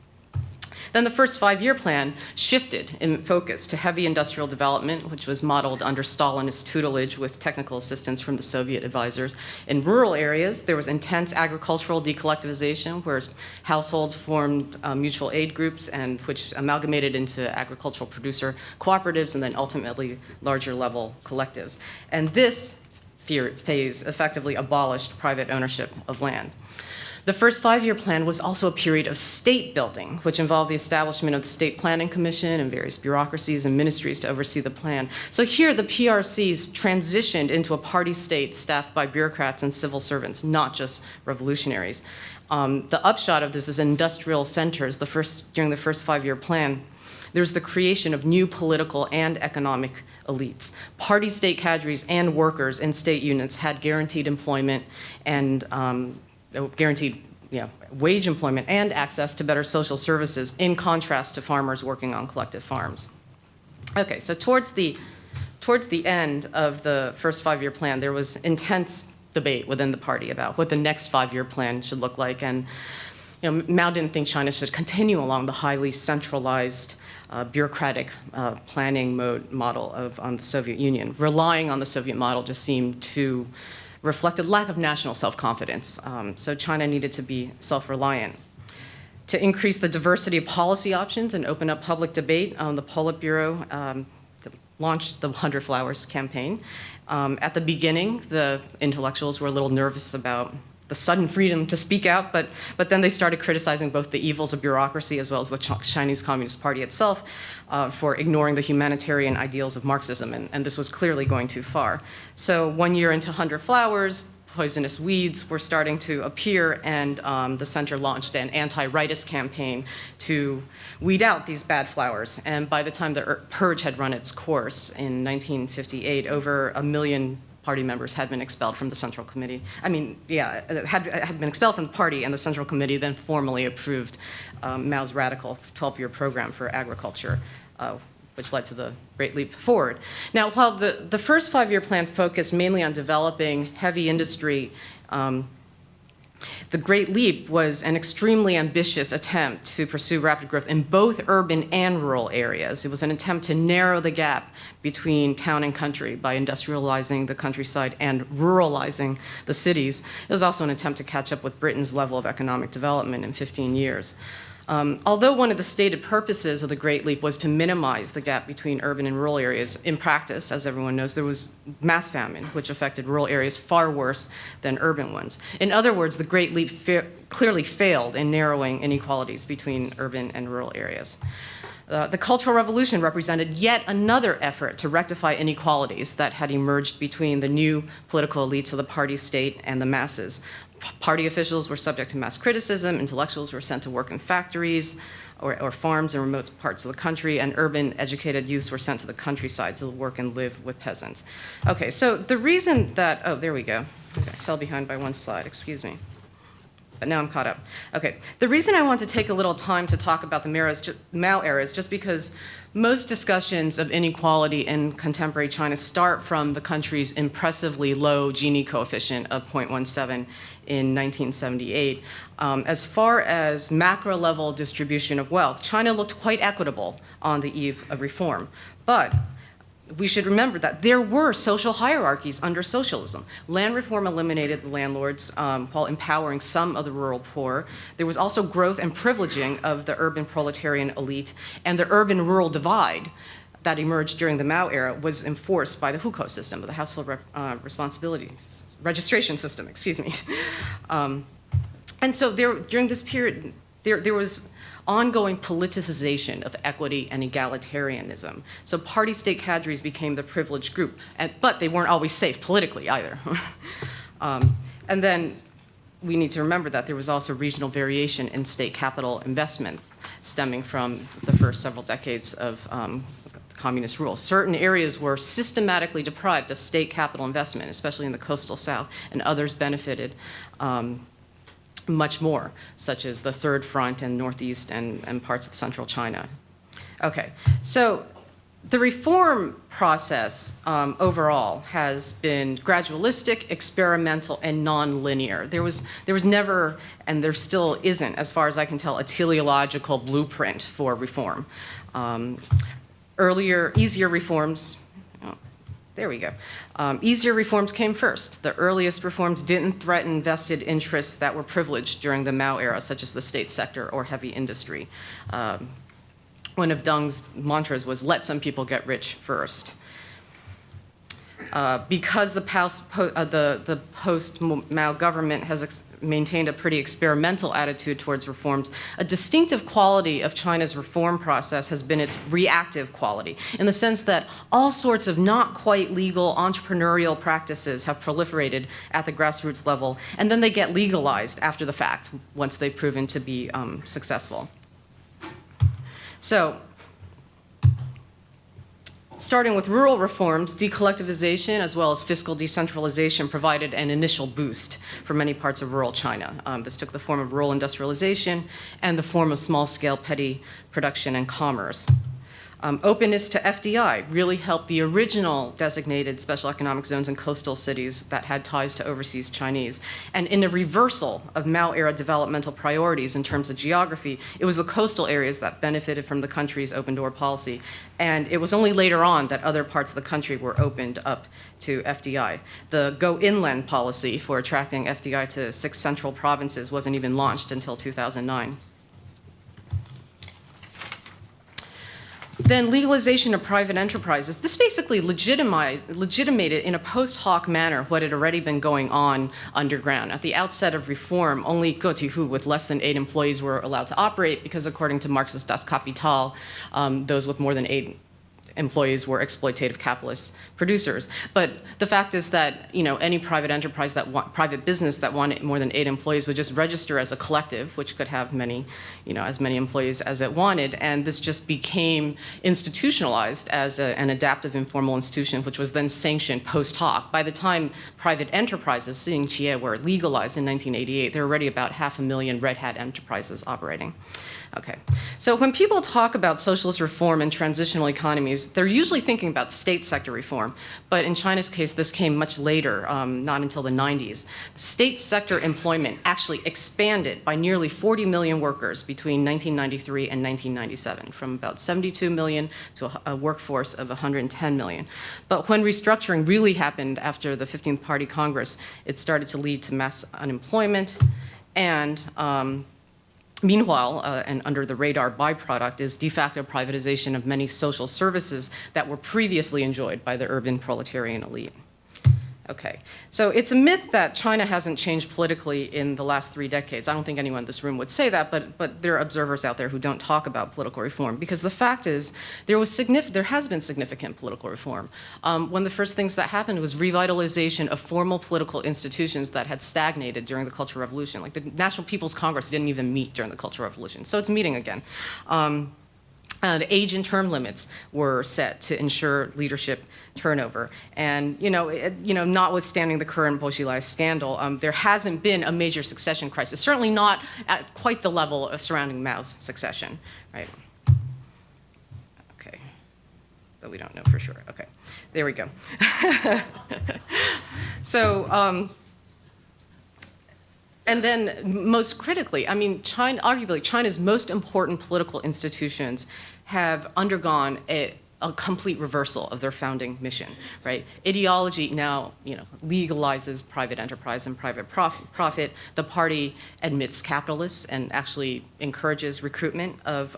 [SPEAKER 5] Then the first 5-year plan shifted in focus to heavy industrial development, which was modeled under Stalinist tutelage with technical assistance from the Soviet advisors. In rural areas, there was intense agricultural decollectivization, where households formed mutual aid groups and which amalgamated into agricultural producer cooperatives and then ultimately larger level collectives. And this phase effectively abolished private ownership of land. The first 5-year plan was also a period of state building, which involved the establishment of the State Planning Commission and various bureaucracies and ministries to oversee the plan. So here, the PRCs transitioned into a party state staffed by bureaucrats and civil servants, not just revolutionaries. The upshot of this is industrial centers. During the first 5-year plan, there's the creation of new political and economic elites. Party state cadres and workers in state units had guaranteed employment and guaranteed wage employment and access to better social services, in contrast to farmers working on collective farms. Okay, so towards the end of the first 5-year plan, there was intense debate within the party about what the next 5-year plan should look like. And Mao didn't think China should continue along the highly centralized bureaucratic planning model of the Soviet Union. Relying on the Soviet model just seemed to reflect a lack of national self-confidence. So China needed to be self-reliant. To increase the diversity of policy options and open up public debate, the Politburo launched the 100 Flowers campaign. At the beginning, the intellectuals were a little nervous about the sudden freedom to speak out, but then they started criticizing both the evils of bureaucracy as well as the Chinese Communist Party itself for ignoring the humanitarian ideals of Marxism, and this was clearly going too far. So 1 year into 100 Flowers, poisonous weeds were starting to appear, and the center launched an anti-rightist campaign to weed out these bad flowers. And by the time the purge had run its course in 1958, over 1 million party members had been expelled from the Central Committee. Had been expelled from the party, and the Central Committee then formally approved Mao's radical 12-year program for agriculture, which led to the Great Leap Forward. Now, while the first 5-year plan focused mainly on developing heavy industry, the Great Leap was an extremely ambitious attempt to pursue rapid growth in both urban and rural areas. It was an attempt to narrow the gap between town and country by industrializing the countryside and ruralizing the cities. It was also an attempt to catch up with Britain's level of economic development in 15 years. Although one of the stated purposes of the Great Leap was to minimize the gap between urban and rural areas, in practice, as everyone knows, there was mass famine, which affected rural areas far worse than urban ones. In other words, the Great Leap clearly failed in narrowing inequalities between urban and rural areas. The Cultural Revolution represented yet another effort to rectify inequalities that had emerged between the new political elites of the party state and the masses. Party officials were subject to mass criticism, intellectuals were sent to work in factories or farms in remote parts of the country, and urban educated youths were sent to the countryside to work and live with peasants. Okay, so the reason that, oh, there we go. Okay, I fell behind by one slide, excuse me. But now I'm caught up. Okay, the reason I want to take a little time to talk about the Mao era is just because most discussions of inequality in contemporary China start from the country's impressively low Gini coefficient of 0.17 in 1978. As far as macro level distribution of wealth, China looked quite equitable on the eve of reform. But we should remember that there were social hierarchies under socialism. Land reform eliminated the landlords while empowering some of the rural poor. There was also growth and privileging of the urban proletarian elite, and the urban-rural divide that emerged during the Mao era was enforced by the hukou system, the household responsibility registration system, excuse me. And so during this period, there was ongoing politicization of equity and egalitarianism. So party-state cadres became the privileged group, but they weren't always safe politically either. And then we need to remember that there was also regional variation in state capital investment stemming from the first several decades of communist rule. Certain areas were systematically deprived of state capital investment, especially in the coastal South, and others benefited much more, such as the Third Front and Northeast and parts of central China. Okay, so the reform process overall has been gradualistic, experimental, and non-linear. There was never, and there still isn't, as far as I can tell, a teleological blueprint for reform. Easier reforms, there we go. Easier reforms came first. The earliest reforms didn't threaten vested interests that were privileged during the Mao era, such as the state sector or heavy industry. One of Deng's mantras was, let some people get rich first. Because the post-Mao government has maintained a pretty experimental attitude towards reforms, a distinctive quality of China's reform process has been its reactive quality, in the sense that all sorts of not quite legal entrepreneurial practices have proliferated at the grassroots level, and then they get legalized after the fact, once they've proven to be successful. So, starting with rural reforms, decollectivization as well as fiscal decentralization provided an initial boost for many parts of rural China. This took the form of rural industrialization and the form of small-scale petty production and commerce. Openness to FDI really helped the original designated special economic zones in coastal cities that had ties to overseas Chinese. And in a reversal of Mao-era developmental priorities in terms of geography, it was the coastal areas that benefited from the country's open-door policy. And it was only later on that other parts of the country were opened up to FDI. The go inland policy for attracting FDI to 6 central provinces wasn't even launched until 2009. Then legalization of private enterprises. This basically legitimated in a post hoc manner what had already been going on underground. At the outset of reform, only Gotihu with less than 8 employees were allowed to operate because according to Marxist Das Kapital, those with more than 8 employees were exploitative capitalist producers. But the fact is that any private enterprise private business that wanted more than 8 employees would just register as a collective, which could have as many employees as it wanted, and this just became institutionalized as an adaptive informal institution, which was then sanctioned post hoc. By the time private enterprises, Xinjiang, were legalized in 1988, there were already about 500,000 red hat enterprises operating. Okay, so when people talk about socialist reform and transitional economies, they're usually thinking about state sector reform, but in China's case, this came much later, not until the 90s. State sector employment actually expanded by nearly 40 million workers between 1993 and 1997, from about 72 million to a workforce of 110 million. But when restructuring really happened after the 15th Party Congress, it started to lead to mass unemployment and meanwhile, and under the radar byproduct, is de facto privatization of many social services that were previously enjoyed by the urban proletarian elite. Okay, so it's a myth that China hasn't changed politically in the last 3 decades. I don't think anyone in this room would say that, but there are observers out there who don't talk about political reform, because the fact is there has been significant political reform. One of the first things that happened was revitalization of formal political institutions that had stagnated during the Cultural Revolution. Like the National People's Congress didn't even meet during the Cultural Revolution, so it's meeting again. Age and term limits were set to ensure leadership turnover. And notwithstanding the current Boshilai scandal, there hasn't been a major succession crisis, certainly not at quite the level of surrounding Mao's succession, right? Okay, but we don't know for sure. Okay, there we go. So, and then most critically, I mean, arguably China's most important political institutions have undergone a complete reversal of their founding mission, right? Ideology now, legalizes private enterprise and private profit. The party admits capitalists and actually encourages recruitment of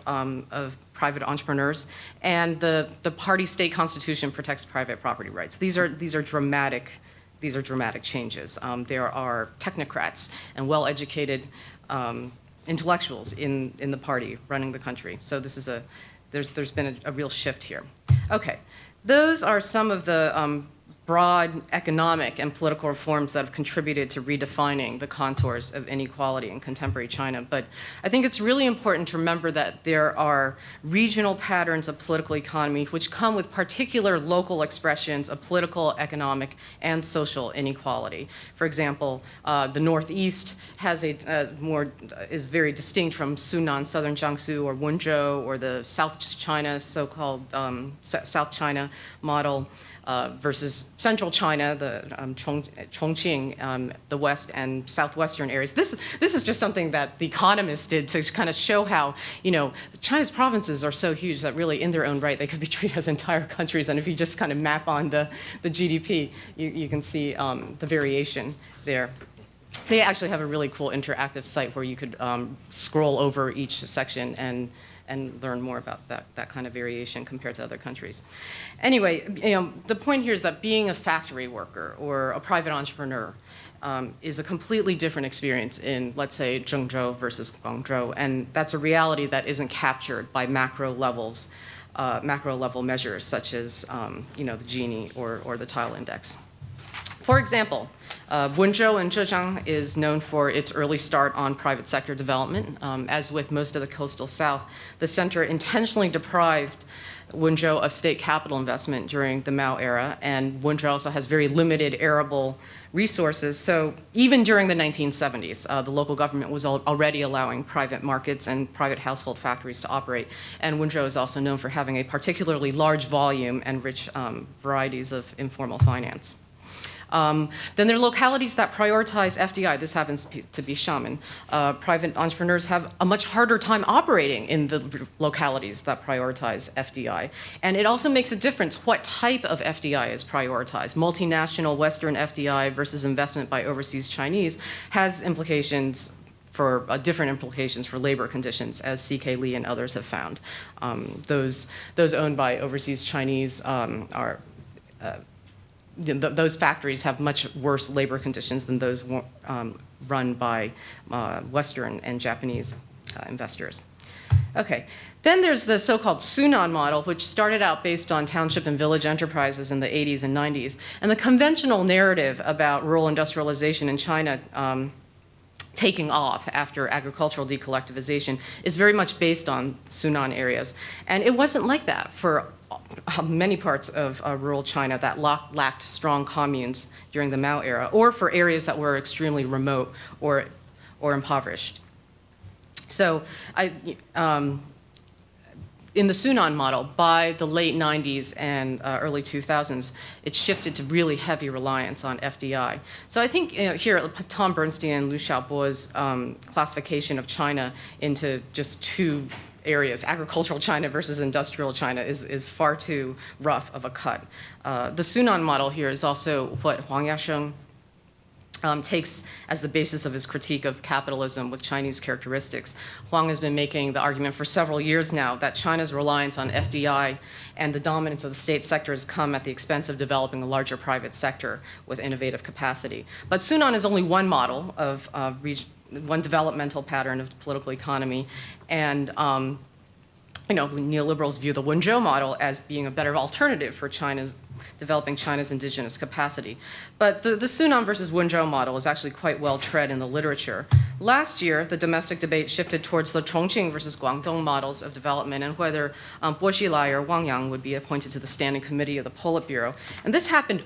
[SPEAKER 5] private entrepreneurs, and the party state constitution protects private property rights. These are dramatic changes. There are technocrats and well-educated intellectuals in the party running the country. So this is there's been a real shift here. Okay, those are some of the broad economic and political reforms that have contributed to redefining the contours of inequality in contemporary China. But I think it's really important to remember that there are regional patterns of political economy which come with particular local expressions of political, economic, and social inequality. For example, the Northeast has is very distinct from Sunan, southern Jiangsu, or Wenzhou, or the South China, so-called South China model. Versus central China, the Chongqing, the west and southwestern areas. This is just something that The Economist did to kind of show how, China's provinces are so huge that really in their own right they could be treated as entire countries. And if you just kind of map on the GDP, you can see the variation there. They actually have a really cool interactive site where you could scroll over each section and learn more about that kind of variation compared to other countries. Anyway, the point here is that being a factory worker or a private entrepreneur is a completely different experience in, let's say, Zhengzhou versus Guangzhou, and that's a reality that isn't captured by macro level measures such as, the Gini or the Tile Index. For example, Wenzhou in Zhejiang is known for its early start on private sector development. As with most of the coastal south, the center intentionally deprived Wenzhou of state capital investment during the Mao era, and Wenzhou also has very limited arable resources. So even during the 1970s, the local government was already allowing private markets and private household factories to operate. And Wenzhou is also known for having a particularly large volume and rich varieties of informal finance. Then there are localities that prioritize FDI. This happens to be Xiamen. Private entrepreneurs have a much harder time operating in the localities that prioritize FDI. And it also makes a difference what type of FDI is prioritized. Multinational Western FDI versus investment by overseas Chinese has implications for different implications for labor conditions, as C.K. Lee and others have found. Those owned by overseas Chinese are those factories have much worse labor conditions than those run by Western and Japanese investors. Okay, then there's the so-called Sunan model, which started out based on township and village enterprises in the 80s and 90s. And the conventional narrative about rural industrialization in China taking off after agricultural decollectivization is very much based on Sunan areas. And it wasn't like that for many parts of rural China that lacked strong communes during the Mao era, or for areas that were extremely remote or impoverished. So in the Sunan model, by the late 90s and early 2000s, it shifted to really heavy reliance on FDI. So I think here, Tom Bernstein and Liu Xiaobo's classification of China into just two areas, agricultural China versus industrial China, is far too rough of a cut. The Sunan model here is also what Huang Yasheng takes as the basis of his critique of capitalism with Chinese characteristics. Huang has been making the argument for several years now that China's reliance on FDI and the dominance of the state sector has come at the expense of developing a larger private sector with innovative capacity. But Sunan is only one model of one developmental pattern of political economy, and neoliberals view the Wenzhou model as being a better alternative for China's developing China's indigenous capacity. But the Sunan versus Wenzhou model is actually quite well tread in the literature. Last year, the domestic debate shifted towards the Chongqing versus Guangdong models of development and whether Bo Xilai or Wang Yang would be appointed to the Standing Committee of the Politburo. And this happened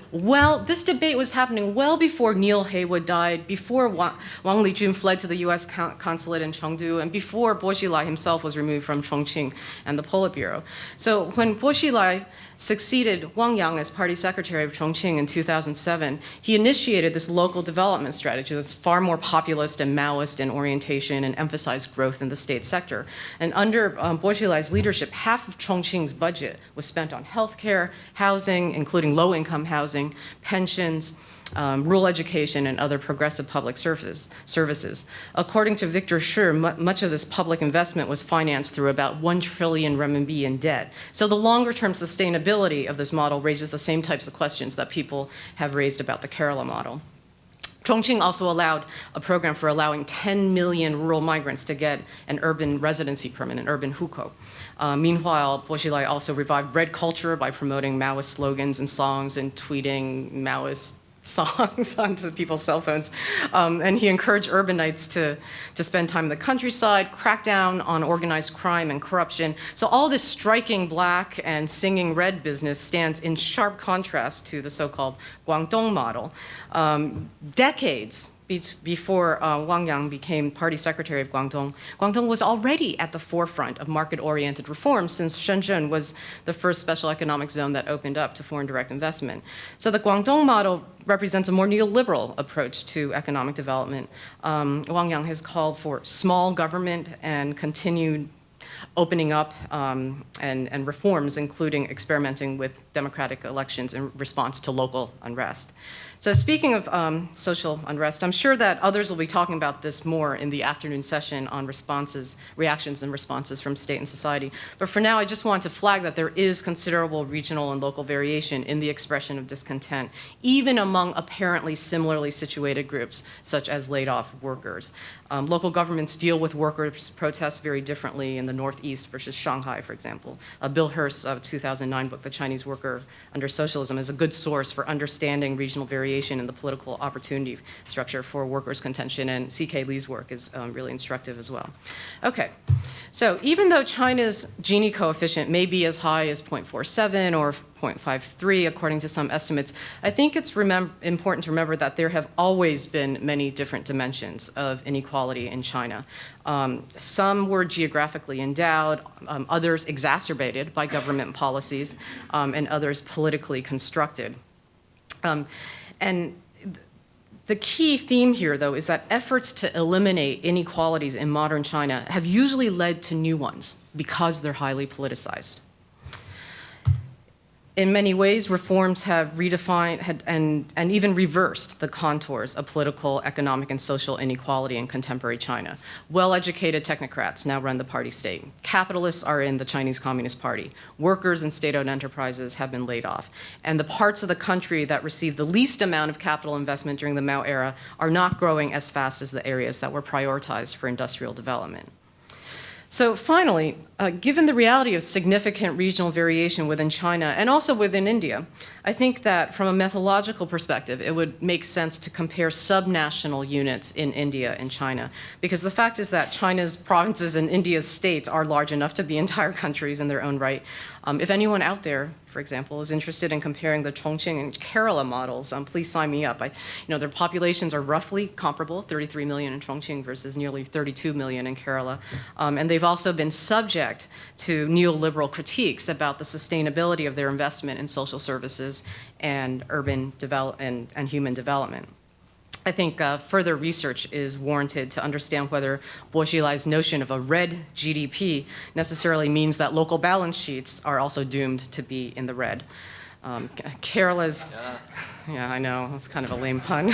[SPEAKER 5] this debate was happening well before Neil Haywood died, before Wang Lijun fled to the US consulate in Chengdu, and before Bo Xilai himself was removed from Chongqing and the Politburo. So when Bo Xilai succeeded Wang Yang as party secretary of Chongqing in 2007, he initiated this local development strategy that's far more populist and Maoist in orientation and emphasized growth in the state sector. And under Bo Xilai's leadership, half of Chongqing's budget was spent on healthcare, housing, including low-income housing, pensions, rural education, and other progressive public services. According to Victor Shi, much of this public investment was financed through about 1 trillion renminbi in debt. So the longer-term sustainability of this model raises the same types of questions that people have raised about the Kerala model. Chongqing also allowed a program for allowing 10 million rural migrants to get an urban residency permit, an urban hukou. Meanwhile, Bo Xilai also revived red culture by promoting Maoist slogans and songs and tweeting Maoist songs onto people's cell phones. And he encouraged urbanites to spend time in the countryside, crack down on organized crime and corruption. So all this striking black and singing red business stands in sharp contrast to the so-called Guangdong model. Decades before Wang Yang became party secretary of Guangdong, Guangdong was already at the forefront of market-oriented reforms since Shenzhen was the first special economic zone that opened up to foreign direct investment. So the Guangdong model represents a more neoliberal approach to economic development. Wang Yang has called for small government and continued opening up and reforms, including experimenting with democratic elections in response to local unrest. So speaking of social unrest, I'm sure that others will be talking about this more in the afternoon session on reactions and responses from state and society. But for now, I just want to flag that there is considerable regional and local variation in the expression of discontent, even among apparently similarly situated groups, such as laid-off workers. Local governments deal with workers' protests very differently in the Northeast versus Shanghai, for example. Bill Hurst's 2009 book, The Chinese Worker Under Socialism, is a good source for understanding regional variation in the political opportunity structure for workers' contention, and C.K. Lee's work is really instructive as well. Okay, so even though China's Gini coefficient may be as high as 0.47 or 0.53, according to some estimates, I think it's important to remember that there have always been many different dimensions of inequality in China. Some were geographically endowed, others exacerbated by government policies, and others politically constructed. And the key theme here, though, is that efforts to eliminate inequalities in modern China have usually led to new ones because they're highly politicized. In many ways, reforms have redefined and even reversed the contours of political, economic, and social inequality in contemporary China. Well-educated technocrats now run the party state. Capitalists are in the Chinese Communist Party. Workers and state-owned enterprises have been laid off. And the parts of the country that received the least amount of capital investment during the Mao era are not growing as fast as the areas that were prioritized for industrial development. So finally, given the reality of significant regional variation within China and also within India, I think that from a methodological perspective, it would make sense to compare subnational units in India and China. Because the fact is that China's provinces and India's states are large enough to be entire countries in their own right. If anyone out there, for example, is interested in comparing the Chongqing and Kerala models, please sign me up. Their populations are roughly comparable, 33 million in Chongqing versus nearly 32 million in Kerala. And they've also been subject to neoliberal critiques about the sustainability of their investment in social services and urban development and human development. I think further research is warranted to understand whether Bo Xilai's notion of a red GDP necessarily means that local balance sheets are also doomed to be in the red. Kerala's, yeah, I know, that's kind of a lame pun.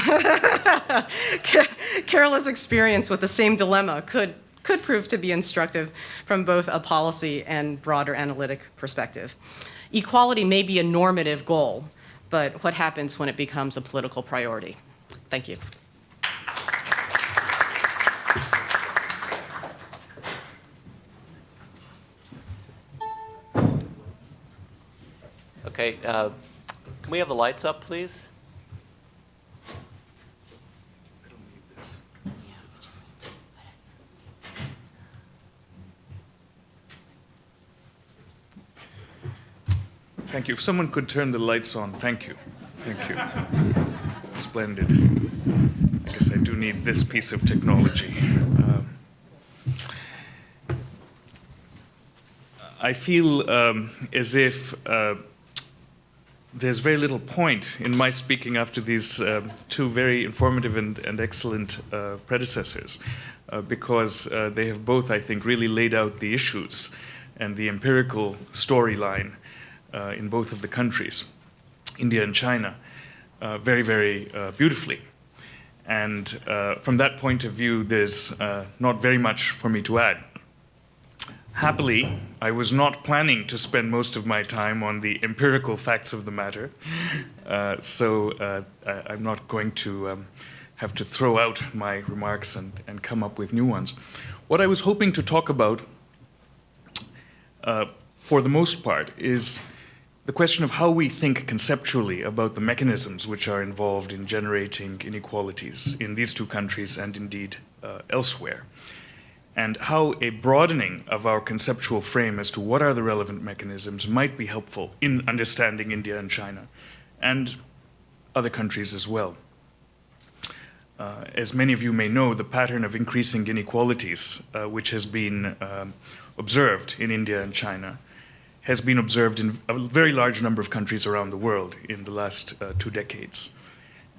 [SPEAKER 5] Kerala's experience with the same dilemma could prove to be instructive from both a policy and broader analytic perspective. Equality may be a normative goal, but what happens when it becomes a political priority? Thank you.
[SPEAKER 3] Okay, we have the lights up, please?
[SPEAKER 6] I don't need this. Thank you. If someone could turn the lights on, thank you. Thank you. Splendid. I guess I do need this piece of technology. I feel as if there's very little point in my speaking after these two very informative and excellent predecessors, because they have both, I think, really laid out the issues and the empirical storyline in both of the countries, India and China, very, very beautifully. And from that point of view, there's not very much for me to add. Happily, I was not planning to spend most of my time on the empirical facts of the matter, so I'm not going to have to throw out my remarks and come up with new ones. What I was hoping to talk about, for the most part, is the question of how we think conceptually about the mechanisms which are involved in generating inequalities in these two countries and indeed elsewhere, and how a broadening of our conceptual frame as to what are the relevant mechanisms might be helpful in understanding India and China and other countries as well. As many of you may know, the pattern of increasing inequalities, which has been observed in India and China, has been observed in a very large number of countries around the world in the last 2 decades.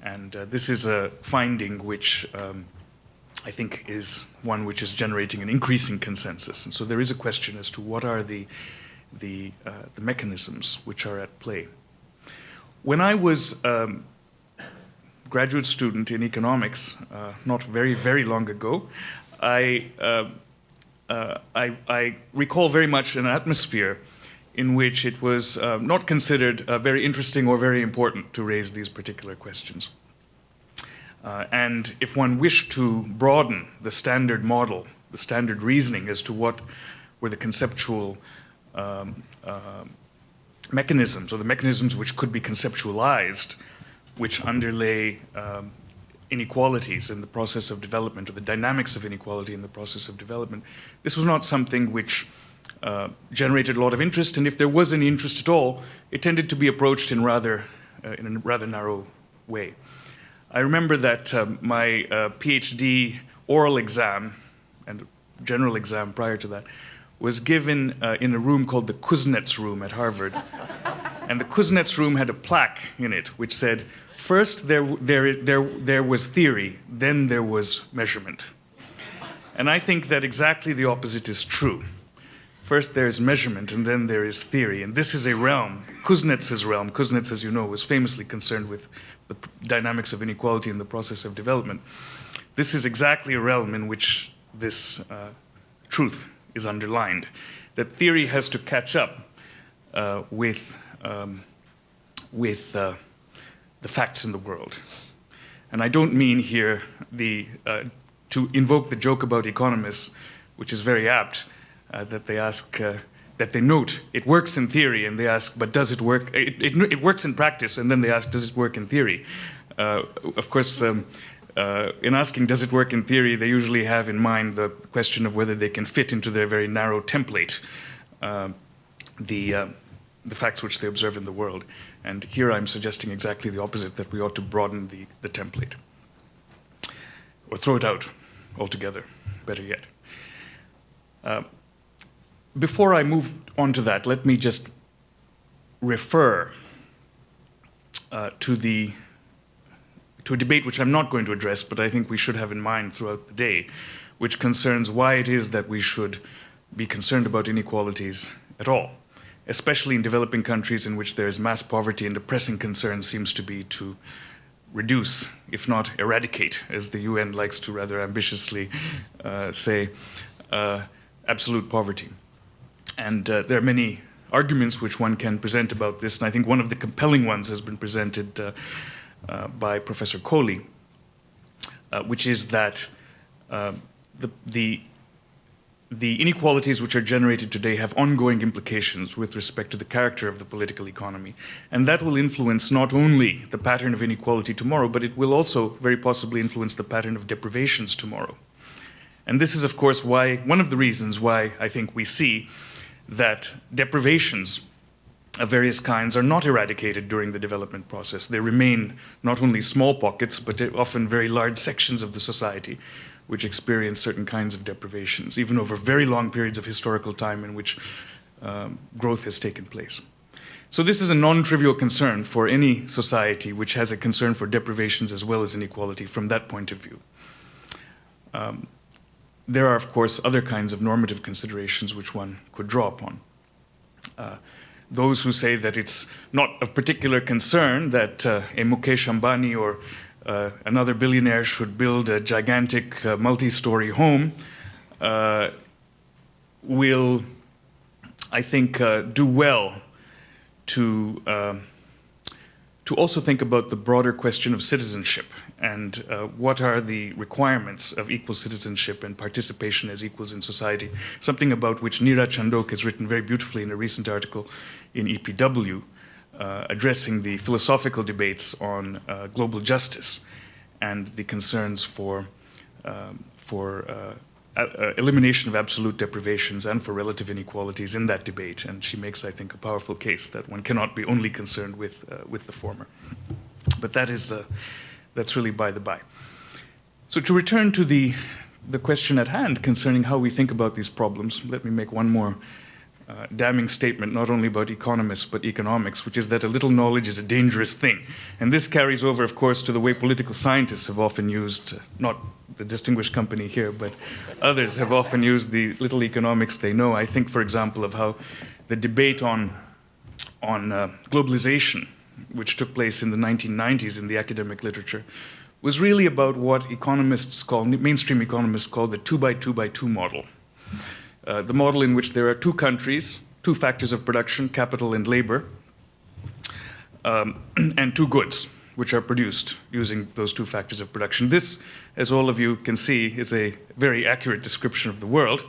[SPEAKER 6] And this is a finding which I think is one which is generating an increasing consensus. And so there is a question as to what are the mechanisms which are at play. When I was a graduate student in economics, not very, very long ago, I recall very much an atmosphere in which it was not considered very interesting or very important to raise these particular questions. And if one wished to broaden the standard model, the standard reasoning as to what were the conceptual mechanisms, or the mechanisms which could be conceptualized, which underlay inequalities in the process of development, or the dynamics of inequality in the process of development, this was not something which generated a lot of interest, and if there was any interest at all, it tended to be approached in a rather narrow way. I remember that my PhD oral exam and general exam prior to that was given in a room called the Kuznets room at Harvard. And the Kuznets room had a plaque in it which said, first there was theory, then there was measurement. And I think that exactly the opposite is true. First there is measurement, and then there is theory. And this is a realm, Kuznets' realm. Kuznets, as you know, was famously concerned with the dynamics of inequality in the process of development. This is exactly a realm in which this truth is underlined, that theory has to catch up with the facts in the world. And I don't mean here to invoke the joke about economists, which is very apt, that they ask, that they note it works in theory, and they ask, but does it work? It works in practice, and then they ask, does it work in theory? Of course, in asking, does it work in theory, they usually have in mind the question of whether they can fit into their very narrow template the facts which they observe in the world. And here I'm suggesting exactly the opposite, that we ought to broaden the template. Or throw it out altogether, better yet. Before I move on to that, let me just refer to a debate which I'm not going to address, but I think we should have in mind throughout the day, which concerns why it is that we should be concerned about inequalities at all, especially in developing countries in which there is mass poverty, and the pressing concern seems to be to reduce, if not eradicate, as the UN likes to rather ambitiously say, absolute poverty. And there are many arguments which one can present about this, and I think one of the compelling ones has been presented by Professor Kohli, which is that the the inequalities which are generated today have ongoing implications with respect to the character of the political economy. And that will influence not only the pattern of inequality tomorrow, but it will also very possibly influence the pattern of deprivations tomorrow. And this is, of course, one of the reasons why I think we see that deprivations of various kinds are not eradicated during the development process. They remain not only small pockets, but often very large sections of the society which experience certain kinds of deprivations, even over very long periods of historical time in which growth has taken place. So this is a non-trivial concern for any society which has a concern for deprivations as well as inequality from that point of view. There are, of course, other kinds of normative considerations which one could draw upon. Those who say that it's not of particular concern that a Mukesh Ambani or another billionaire should build a gigantic multi-story home will, I think, do well to also think about the broader question of citizenship and what are the requirements of equal citizenship and participation as equals in society, something about which Neeraj Chandok has written very beautifully in a recent article in EPW, addressing the philosophical debates on global justice and the concerns for elimination of absolute deprivations and for relative inequalities in that debate. And she makes, I think, a powerful case that one cannot be only concerned with the former. But that's really by the by. So to return to the question at hand concerning how we think about these problems, let me make one more damning statement, not only about economists, but economics, which is that a little knowledge is a dangerous thing. And this carries over, of course, to the way political scientists have often used, not the distinguished company here, but others have often used the little economics they know. I think, for example, of how the debate on globalization, which took place in the 1990s in the academic literature, was really about what mainstream economists call the 2x2x2 model. The model in which there are two countries, two factors of production, capital and labor, and two goods, which are produced using those two factors of production. This, as all of you can see, is a very accurate description of the world.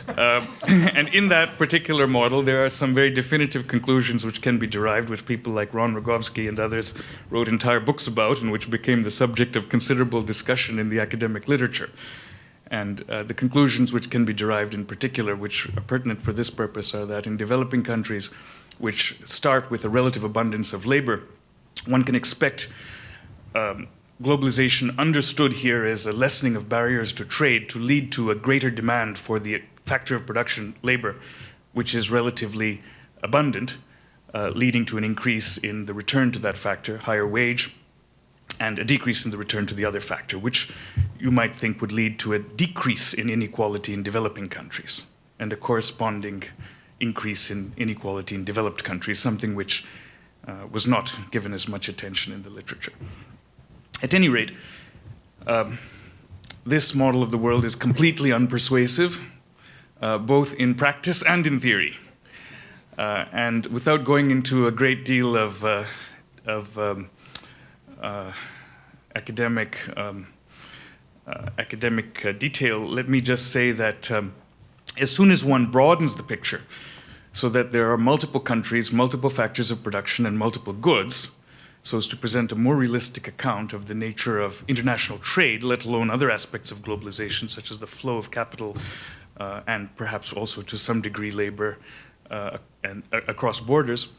[SPEAKER 6] And in that particular model, there are some very definitive conclusions which can be derived, which people like Ron Rogovsky and others wrote entire books about, and which became the subject of considerable discussion in the academic literature. And the conclusions which can be derived in particular, which are pertinent for this purpose, are that in developing countries which start with a relative abundance of labor, one can expect globalization understood here as a lessening of barriers to trade to lead to a greater demand for the factor of production, labor, which is relatively abundant, leading to an increase in the return to that factor, higher wage, and a decrease in the return to the other factor, which you might think would lead to a decrease in inequality in developing countries and a corresponding increase in inequality in developed countries, something which was not given as much attention in the literature. At any rate, this model of the world is completely unpersuasive, both in practice and in theory. And without going into a great deal of academic detail, let me just say that as soon as one broadens the picture so that there are multiple countries, multiple factors of production, and multiple goods, so as to present a more realistic account of the nature of international trade, let alone other aspects of globalization, such as the flow of capital and perhaps also to some degree labor and across borders,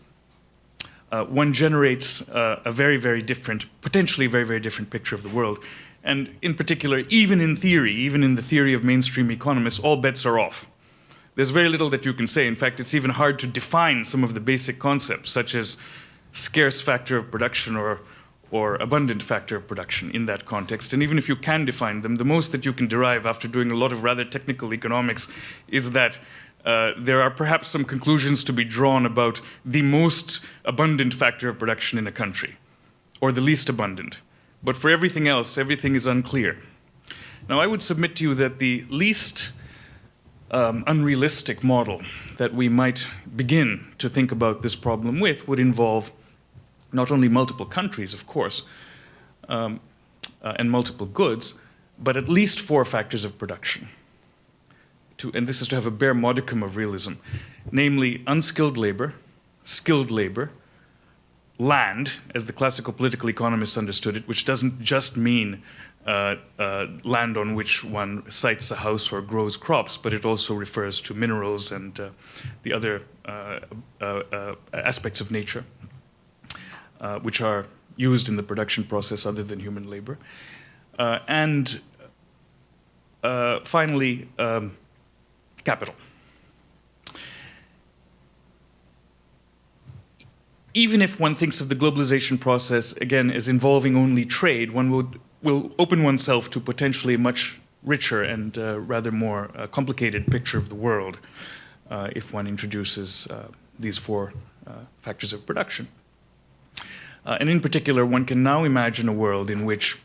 [SPEAKER 6] one generates a very, very different, potentially very, very different picture of the world. And in particular, even in theory, even in the theory of mainstream economists, all bets are off. There's very little that you can say. In fact, it's even hard to define some of the basic concepts, such as scarce factor of production or abundant factor of production in that context. And even if you can define them, the most that you can derive after doing a lot of rather technical economics is that there are perhaps some conclusions to be drawn about the most abundant factor of production in a country, or the least abundant. But for everything else, everything is unclear. Now, I would submit to you that the least unrealistic model that we might begin to think about this problem with would involve not only multiple countries, of course, and multiple goods, but at least 4 factors of production. and this is to have a bare modicum of realism, namely unskilled labor, skilled labor, land, as the classical political economists understood it, which doesn't just mean land on which one sites a house or grows crops, but it also refers to minerals and the other aspects of nature, which are used in the production process other than human labor. And finally, capital. Even if one thinks of the globalization process, again, as involving only trade, one will open oneself to potentially a much richer and rather more complicated picture of the world if one introduces these four factors of production. And in particular, one can now imagine a world in which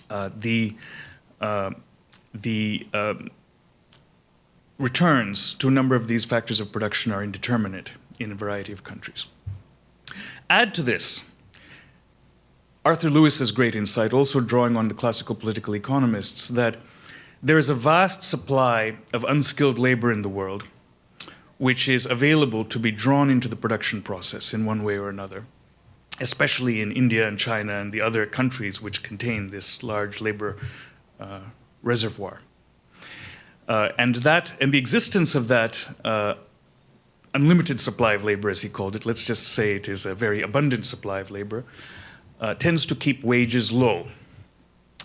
[SPEAKER 6] the returns to a number of these factors of production are indeterminate in a variety of countries. Add to this Arthur Lewis's great insight, also drawing on the classical political economists, that there is a vast supply of unskilled labor in the world, which is available to be drawn into the production process in one way or another, especially in India and China and the other countries which contain this large labor reservoir. And the existence of that unlimited supply of labor, as he called it, let's just say it is a very abundant supply of labor, tends to keep wages low.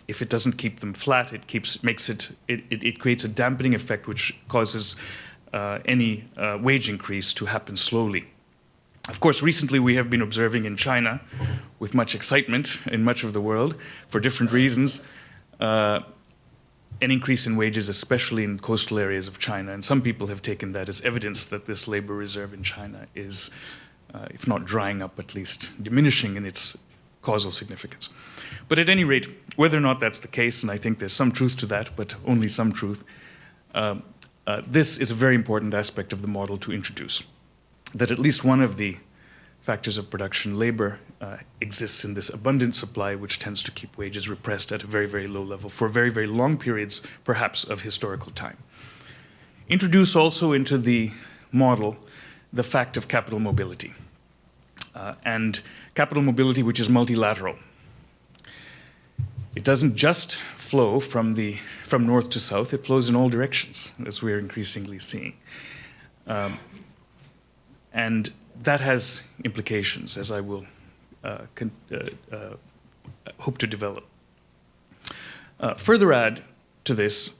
[SPEAKER 6] If it doesn't keep them flat, it creates a dampening effect which causes any wage increase to happen slowly. Of course, recently we have been observing in China, with much excitement in much of the world, for different reasons, an increase in wages, especially in coastal areas of China. And some people have taken that as evidence that this labor reserve in China is, if not drying up, at least diminishing in its causal significance. But at any rate, whether or not that's the case, and I think there's some truth to that, but only some truth, this is a very important aspect of the model to introduce, that at least one of the factors of production, labor, exists in this abundant supply, which tends to keep wages repressed at a very, very low level for very, very long periods, perhaps, of historical time. Introduce also into the model the fact of capital mobility, and capital mobility which is multilateral. It doesn't just flow from north to south, it flows in all directions, as we're increasingly seeing. And that has implications, as I will hope to develop. Further add to this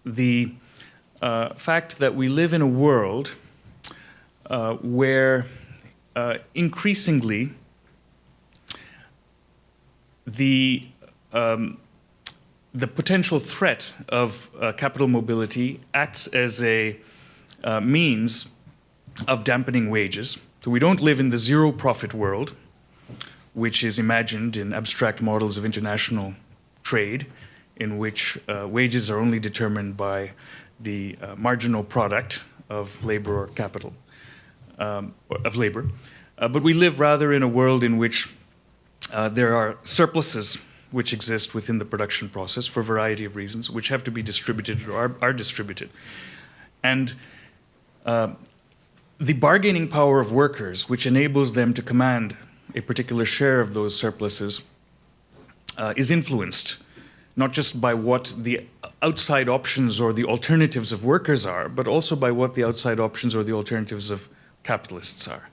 [SPEAKER 6] the fact that we live in a world where increasingly the potential threat of capital mobility acts as a means of dampening wages. So we don't live in the zero profit world, which is imagined in abstract models of international trade, in which wages are only determined by the marginal product of labor or capital, of labor. But we live rather in a world in which there are surpluses which exist within the production process for a variety of reasons, which have to be distributed or are distributed. And the bargaining power of workers, which enables them to command a particular share of those surpluses, is influenced not just by what the outside options or the alternatives of workers are, but also by what the outside options or the alternatives of capitalists are.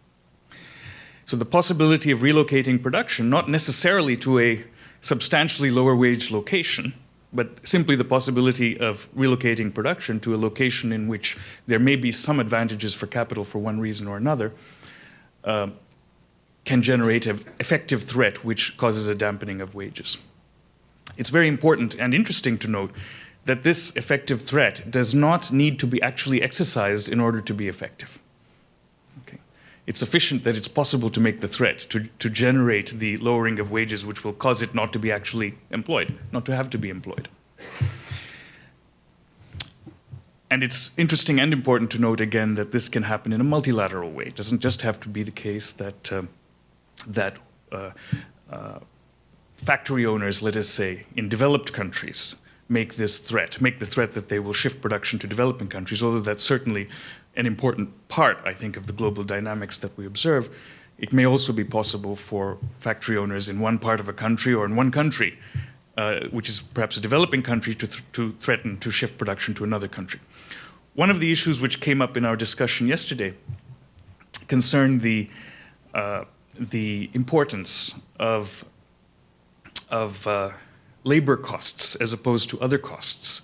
[SPEAKER 6] So the possibility of relocating production, not necessarily to a substantially lower wage location, but simply the possibility of relocating production to a location in which there may be some advantages for capital for one reason or another, can generate an effective threat which causes a dampening of wages. It's very important and interesting to note that this effective threat does not need to be actually exercised in order to be effective. Okay. It's sufficient that it's possible to make the threat, to generate the lowering of wages which will cause it not to be actually employed, not to have to be employed. And it's interesting and important to note again that this can happen in a multilateral way. It doesn't just have to be the case that factory owners, let us say, in developed countries make the threat that they will shift production to developing countries, although that's certainly an important part, I think, of the global dynamics that we observe. It may also be possible for factory owners in one part of a country or in one country, which is perhaps a developing country, to threaten to shift production to another country. One of the issues which came up in our discussion yesterday concerned the importance of labor costs as opposed to other costs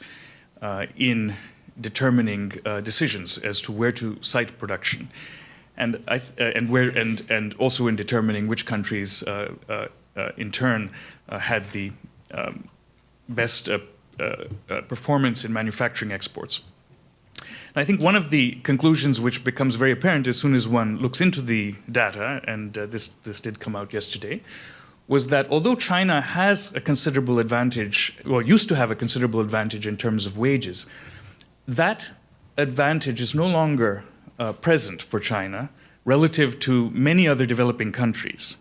[SPEAKER 6] in determining decisions as to where to site production, and also in determining which countries in turn had the best performance in manufacturing exports. And I think one of the conclusions which becomes very apparent as soon as one looks into the data, and this did come out yesterday, was that although China has a considerable advantage, well, used to have a considerable advantage in terms of wages, that advantage is no longer present for China relative to many other developing countries.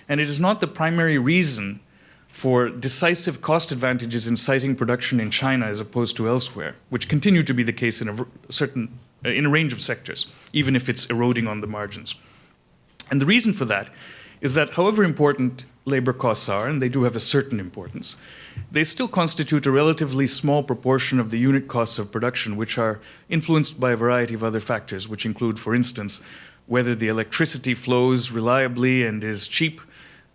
[SPEAKER 6] And it is not the primary reason for decisive cost advantages in siting production in China as opposed to elsewhere, which continue to be the case in a range of sectors, even if it's eroding on the margins. And the reason for that is that however important labor costs are, and they do have a certain importance, they still constitute a relatively small proportion of the unit costs of production, which are influenced by a variety of other factors, which include, for instance, whether the electricity flows reliably and is cheap,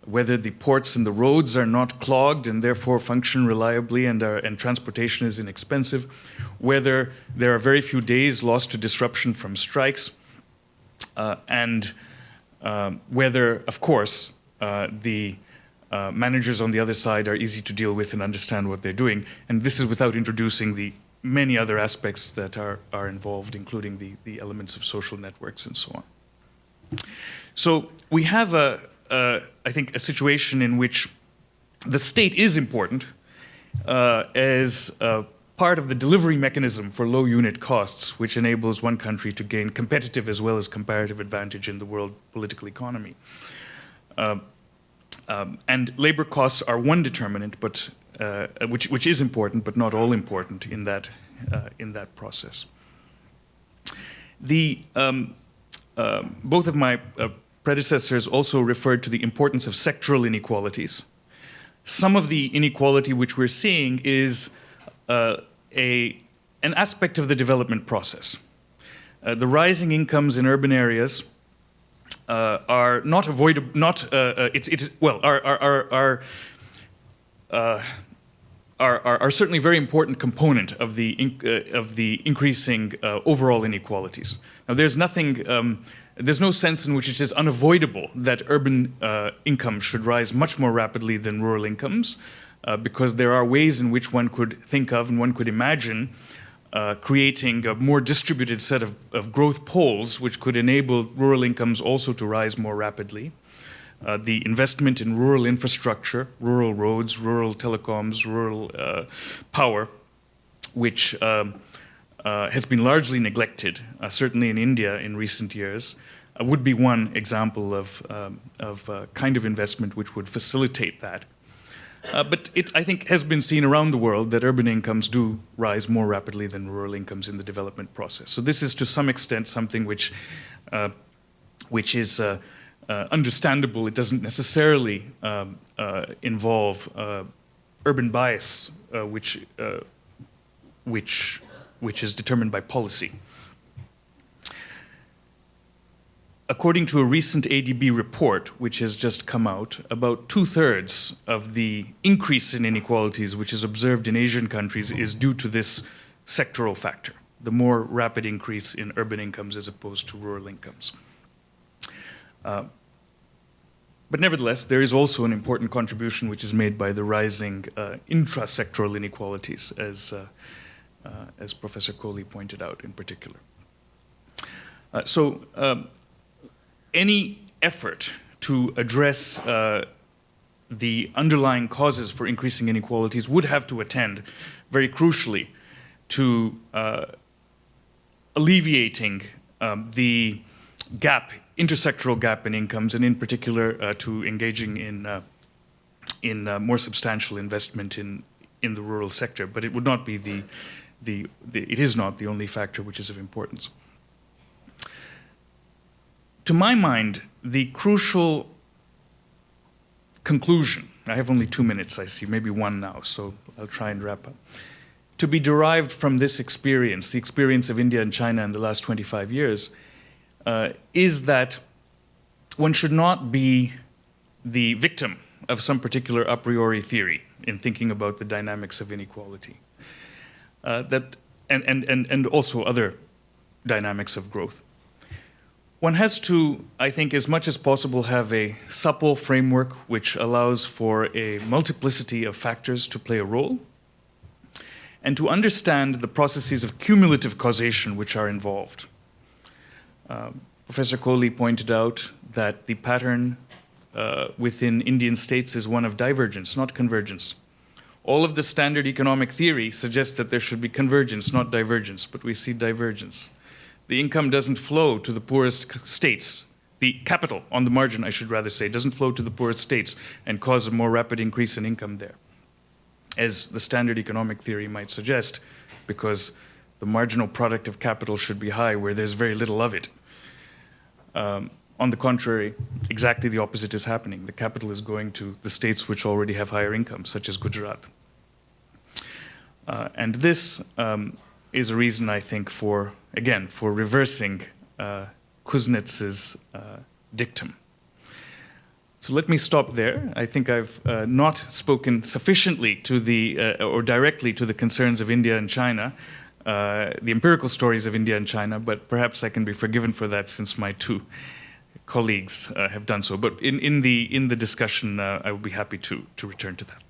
[SPEAKER 6] whether the ports and the roads are not clogged and therefore function reliably and transportation is inexpensive, whether there are very few days lost to disruption from strikes, and whether, of course, the managers on the other side are easy to deal with and understand what they're doing. And this is without introducing the many other aspects that are involved, including the elements of social networks and so on. So we have I think, a situation in which the state is important as part of the delivery mechanism for low unit costs, which enables one country to gain competitive as well as comparative advantage in the world political economy. And labor costs are one determinant, but which is important, but not all important in that process. Both of my predecessors also referred to the importance of sectoral inequalities. Some of the inequality which we're seeing is an aspect of the development process. The rising incomes in urban areas are not avoidable. Are certainly a very important component of the increasing overall inequalities. Now, there's no sense in which it is unavoidable that urban incomes should rise much more rapidly than rural incomes, because there are ways in which one could think of and one could imagine creating a more distributed set of growth poles, which could enable rural incomes also to rise more rapidly. The investment in rural infrastructure, rural roads, rural telecoms, rural power, which has been largely neglected, certainly in India in recent years, would be one example of kind of investment which would facilitate that. But it, I think, has been seen around the world that urban incomes do rise more rapidly than rural incomes in the development process. So this is to some extent something which is understandable. It doesn't necessarily involve urban bias, which is determined by policy. According to a recent ADB report, which has just come out, about 2/3 of the increase in inequalities which is observed in Asian countries is due to this sectoral factor, the more rapid increase in urban incomes as opposed to rural incomes. But nevertheless, there is also an important contribution which is made by the rising intra-sectoral inequalities, as Professor Kohli pointed out in particular. Any effort to address the underlying causes for increasing inequalities would have to attend, very crucially, to alleviating the intersectoral gap in incomes, and in particular to engaging in more substantial investment in the rural sector, but it would not be it is not the only factor which is of importance. To my mind, the crucial conclusion, I have only 2 minutes, I see, maybe one now, so I'll try and wrap up, to be derived from this experience, the experience of India and China in the last 25 years, is that one should not be the victim of some particular a priori theory in thinking about the dynamics of inequality, and also other dynamics of growth. One has to, I think, as much as possible, have a supple framework which allows for a multiplicity of factors to play a role, and to understand the processes of cumulative causation which are involved. Professor Kohli pointed out that the pattern within Indian states is one of divergence, not convergence. All of the standard economic theory suggests that there should be convergence, not divergence, but we see divergence. The income doesn't flow to the poorest states. The capital, on the margin, I should rather say, doesn't flow to the poorest states and cause a more rapid increase in income there, as the standard economic theory might suggest, because the marginal product of capital should be high where there's very little of it. On the contrary, exactly the opposite is happening. The capital is going to the states which already have higher incomes, such as Gujarat. And this is a reason, I think, for reversing Kuznets's dictum. So let me stop there. I think I've not spoken sufficiently to or directly to the concerns of India and China, the empirical stories of India and China, but perhaps I can be forgiven for that since my two colleagues have done so. But in the discussion, I will be happy to return to that.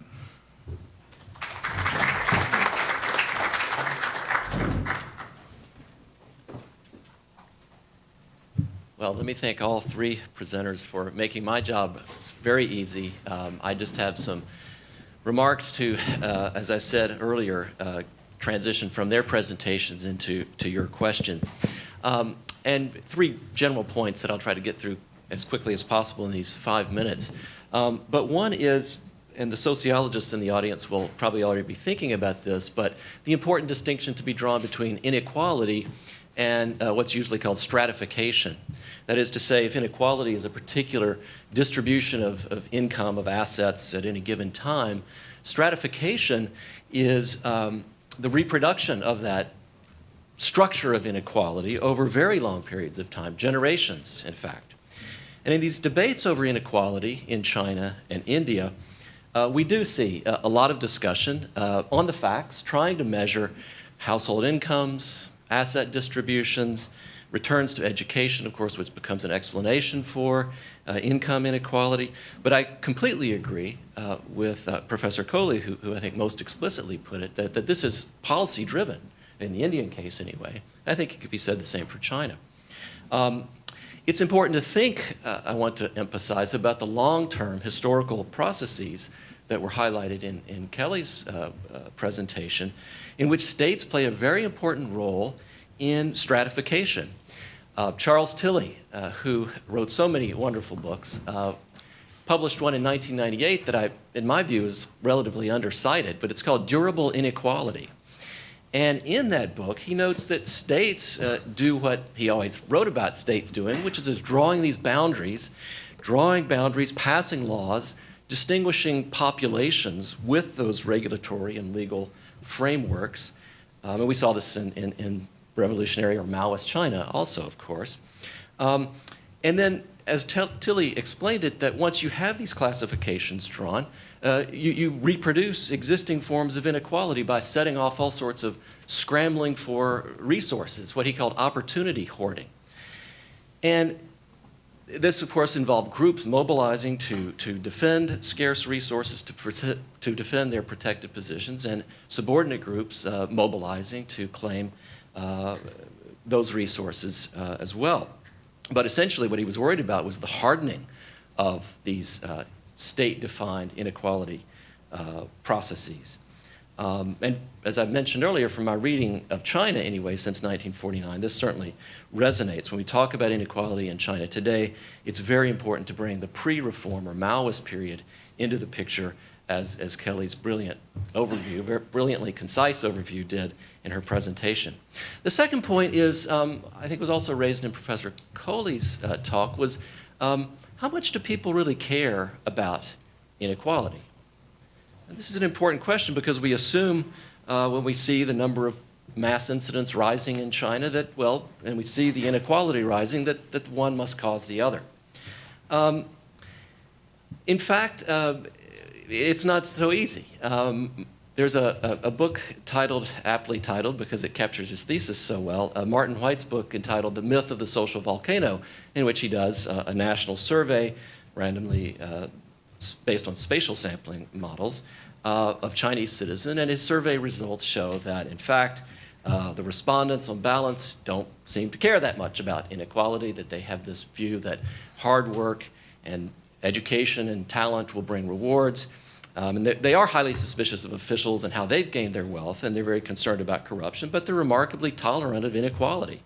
[SPEAKER 3] Well, let me thank all three presenters for making my job very easy. I just have some remarks to, as I said earlier, transition from their presentations into your questions. And three general points that I'll try to get through as quickly as possible in these 5 minutes. But one is, and the sociologists in the audience will probably already be thinking about this, but the important distinction to be drawn between inequality and what's usually called stratification. That is to say, if inequality is a particular distribution of income, of assets at any given time, stratification is the reproduction of that structure of inequality over very long periods of time, generations, in fact. And in these debates over inequality in China and India, we do see a lot of discussion on the facts, trying to measure household incomes, asset distributions, returns to education, of course, which becomes an explanation for income inequality. But I completely agree with Professor Kohli, who I think most explicitly put it, that this is policy-driven, in the Indian case anyway. I think it could be said the same for China. It's important to think, I want to emphasize, about the long-term historical processes that were highlighted in Kelly's presentation, in which states play a very important role in stratification. Charles Tilly, who wrote so many wonderful books, published one in 1998 that in my view, is relatively undercited, but it's called Durable Inequality. And in that book, he notes that states do what he always wrote about states doing, which is drawing these boundaries, passing laws, distinguishing populations with those regulatory and legal frameworks. And we saw this in revolutionary or Maoist China also, of course. And then, as Tilly explained it, that once you have these classifications drawn, you reproduce existing forms of inequality by setting off all sorts of scrambling for resources, what he called opportunity hoarding. And this, of course, involved groups mobilizing to defend scarce resources, to defend their protected positions, and subordinate groups mobilizing to claim those resources as well. But essentially what he was worried about was the hardening of these state-defined inequality processes. And as I mentioned earlier, from my reading of China anyway, since 1949, this certainly resonates. When we talk about inequality in China today, it's very important to bring the pre-reform or Maoist period into the picture as Kelly's brilliant overview, very brilliantly concise overview did in her presentation. The second point is, I think was also raised in Professor Coley's talk, was how much do people really care about inequality? And this is an important question because we assume when we see the number of mass incidents rising in China that, well, and we see the inequality rising, that one must cause the other. In fact, it's not so easy. There's a book aptly titled, because it captures his thesis so well, Martin White's book entitled The Myth of the Social Volcano, in which he does a national survey randomly based on spatial sampling models of Chinese citizens, and his survey results show that, in fact, the respondents on balance don't seem to care that much about inequality, that they have this view that hard work and education and talent will bring rewards. And they are highly suspicious of officials and how they've gained their wealth, and they're very concerned about corruption, but they're remarkably tolerant of inequality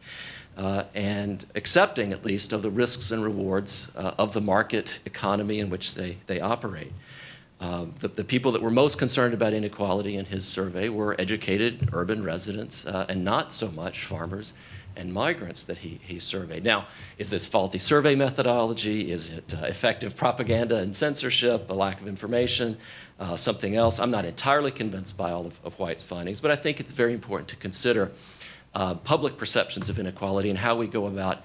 [SPEAKER 3] and accepting, at least, of the risks and rewards of the market economy in which they operate. The people that were most concerned about inequality in his survey were educated urban residents and not so much farmers and migrants that he surveyed. Now, is this faulty survey methodology? Is it effective propaganda and censorship, a lack of information, something else? I'm not entirely convinced by all of White's findings, but I think it's very important to consider public perceptions of inequality and how we go about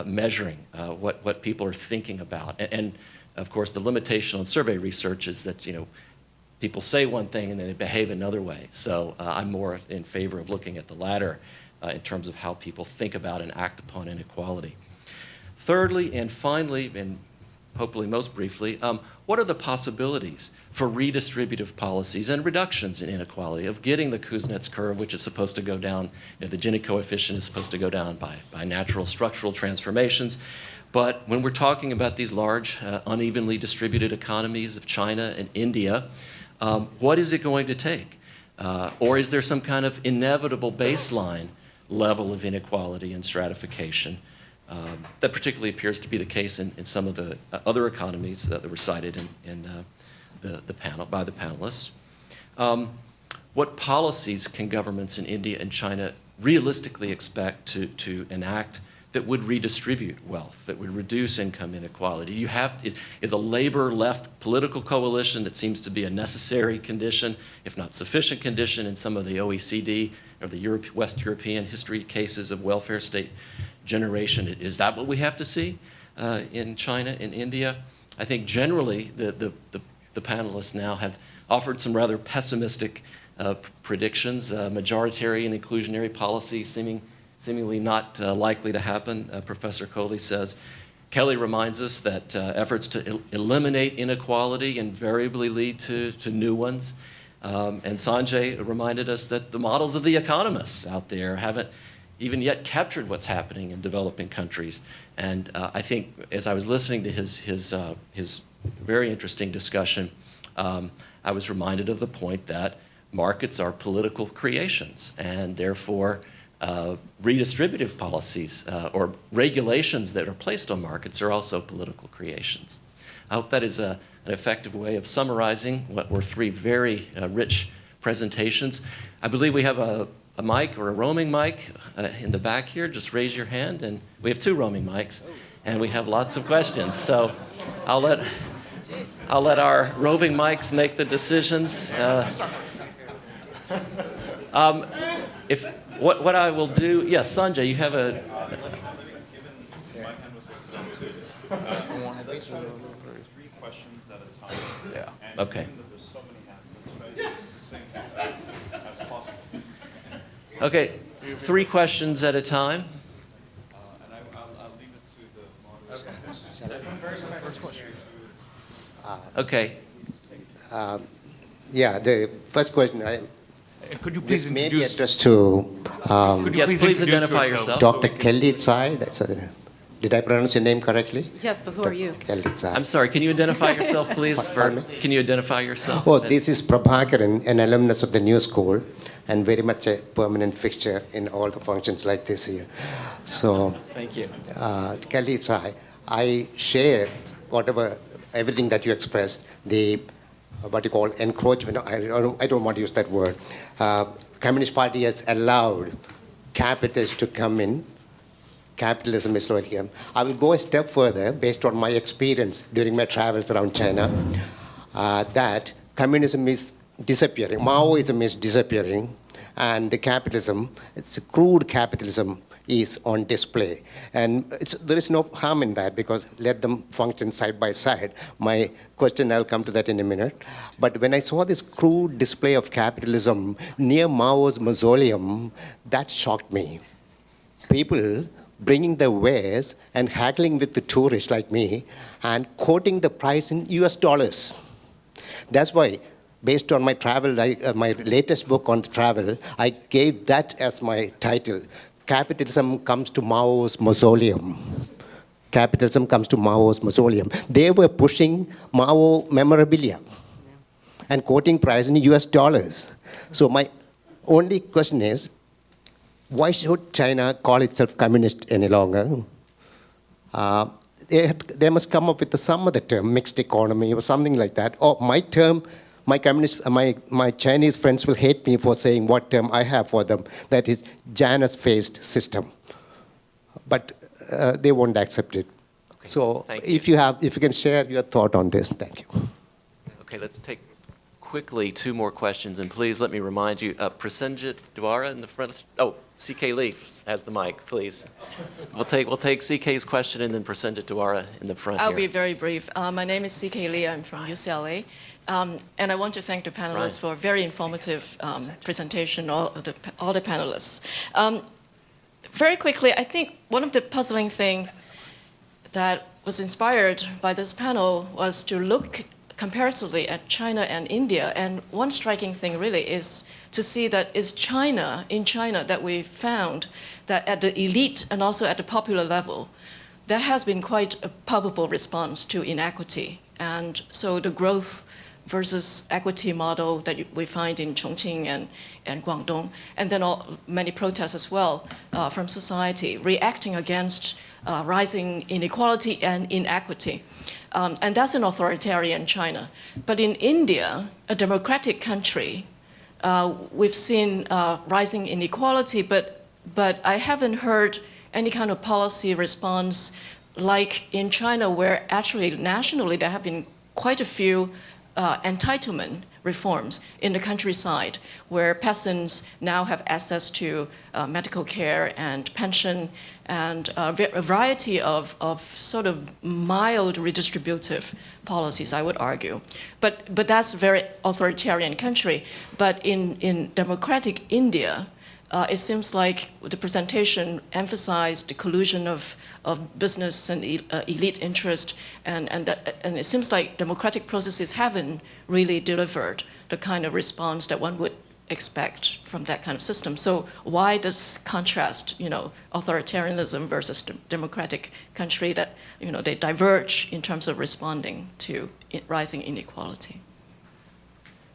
[SPEAKER 3] measuring what people are thinking about. And of course, the limitation on survey research is that, people say one thing and then they behave another way. So I'm more in favor of looking at the latter in terms of how people think about and act upon inequality. Thirdly, and finally, and hopefully most briefly, what are the possibilities for redistributive policies and reductions in inequality, of getting the Kuznets curve, which is supposed to go down, the Gini coefficient is supposed to go down by natural structural transformations. But when we're talking about these large, unevenly distributed economies of China and India, what is it going to take? Or is there some kind of inevitable baseline level of inequality and stratification that particularly appears to be the case in some of the other economies that were cited in the panel by the panelists? What policies can governments in India and China realistically expect to enact that would redistribute wealth, that would reduce income inequality? Is a labor-left political coalition that seems to be a necessary condition, if not sufficient condition, in some of the OECD or the West European history cases of welfare state generation? Is that what we have to see in China, in India? I think generally the panelists now have offered some rather pessimistic predictions, majoritarian inclusionary policies seemingly not likely to happen, Professor Coley says. Kelly reminds us that efforts to eliminate inequality invariably lead to new ones. And Sanjay reminded us that the models of the economists out there haven't even yet captured what's happening in developing countries. And I think as I was listening to his very interesting discussion, I was reminded of the point that markets are political creations, and therefore redistributive policies or regulations that are placed on markets are also political creations. I hope that is an effective way of summarizing what were three very rich presentations. I believe we have a mic or a roaming mic in the back here. Just raise your hand, and we have two roaming mics, and we have lots of questions. So I'll let our roving mics make the decisions. What I will do, yes, Sanjay, you have a.
[SPEAKER 2] Three questions at a time.
[SPEAKER 3] Yeah.
[SPEAKER 2] And
[SPEAKER 3] Okay.
[SPEAKER 2] given that there's so many hands, let's try to be succinct as possible.
[SPEAKER 3] Okay, three questions at a time.
[SPEAKER 2] And I'll leave it to the moderator.
[SPEAKER 7] First question.
[SPEAKER 3] Okay.
[SPEAKER 7] Yeah, the first question,
[SPEAKER 6] Could you please
[SPEAKER 7] this may be
[SPEAKER 6] introduce?
[SPEAKER 7] addressed to
[SPEAKER 6] Could you
[SPEAKER 3] Yes, please
[SPEAKER 6] introduce
[SPEAKER 3] identify
[SPEAKER 6] yourself?
[SPEAKER 3] yourself.
[SPEAKER 7] Dr. Kelly Tsai. Did I pronounce your name correctly?
[SPEAKER 5] Yes, but who are you?
[SPEAKER 7] Kelly Tsai.
[SPEAKER 3] I'm sorry, can you identify yourself, please?
[SPEAKER 7] Pardon me?
[SPEAKER 3] Can you identify yourself?
[SPEAKER 7] Oh, this is Prabhakaran, an alumnus of the New School, and very much a permanent fixture in all the functions like this here. So,
[SPEAKER 3] Thank you.
[SPEAKER 7] Kelly Tsai, I share everything that you expressed. The what you call encroachment. I don't want to use that word. Communist Party has allowed capitalists to come in. Capitalism is slowly here. I will go a step further based on my experience during my travels around China, that communism is disappearing. Maoism is disappearing, and the capitalism, it's crude capitalism, is on display. And there is no harm in that, because let them function side by side. My question, I'll come to that in a minute. But when I saw this crude display of capitalism near Mao's mausoleum, that shocked me. People bringing their wares and haggling with the tourists like me and quoting the price in US dollars. That's why, based on my travel, my latest book on travel, I gave that as my title. Capitalism comes to Mao's mausoleum. Capitalism comes to Mao's mausoleum. They were pushing Mao memorabilia and quoting price in US dollars. So my only question is, why should China call itself communist any longer? They must come up with some other term, mixed economy or something like that. Or my term, my Chinese friends will hate me for saying what term I have for them. That is Janus-based system. But they won't accept it.
[SPEAKER 3] Okay,
[SPEAKER 7] so if you can share your thought on this, thank you.
[SPEAKER 3] Okay, let's take quickly 2 more questions, and please let me remind you, Prasenjit Dwara in the front. Oh, CK Leaf has the mic, please. We'll take CK's question and then Prasenjit Dwara in the front.
[SPEAKER 8] I'll
[SPEAKER 3] here.
[SPEAKER 8] be very brief. My name is CK Lee. I'm from UCLA. And I want to thank the panelists for a very informative presentation, all the panelists. Very quickly, I think one of the puzzling things that was inspired by this panel was to look comparatively at China and India. And one striking thing really is to see that it's in China that we found that at the elite and also at the popular level, there has been quite a palpable response to inequity. And so the growth versus equity model that we find in Chongqing and Guangdong, and then many protests as well from society reacting against rising inequality and inequity. And that's an authoritarian China. But in India, a democratic country, we've seen rising inequality, but I haven't heard any kind of policy response like in China, where actually nationally there have been quite a few entitlement reforms in the countryside, where peasants now have access to medical care and pension and a variety of sort of mild redistributive policies, I would argue. But that's a very authoritarian country. But in democratic India, it seems like the presentation emphasized the collusion of business and elite interest, and it seems like democratic processes haven't really delivered the kind of response that one would expect from that kind of system. So why does contrast, authoritarianism versus democratic country that, they diverge in terms of responding to rising inequality?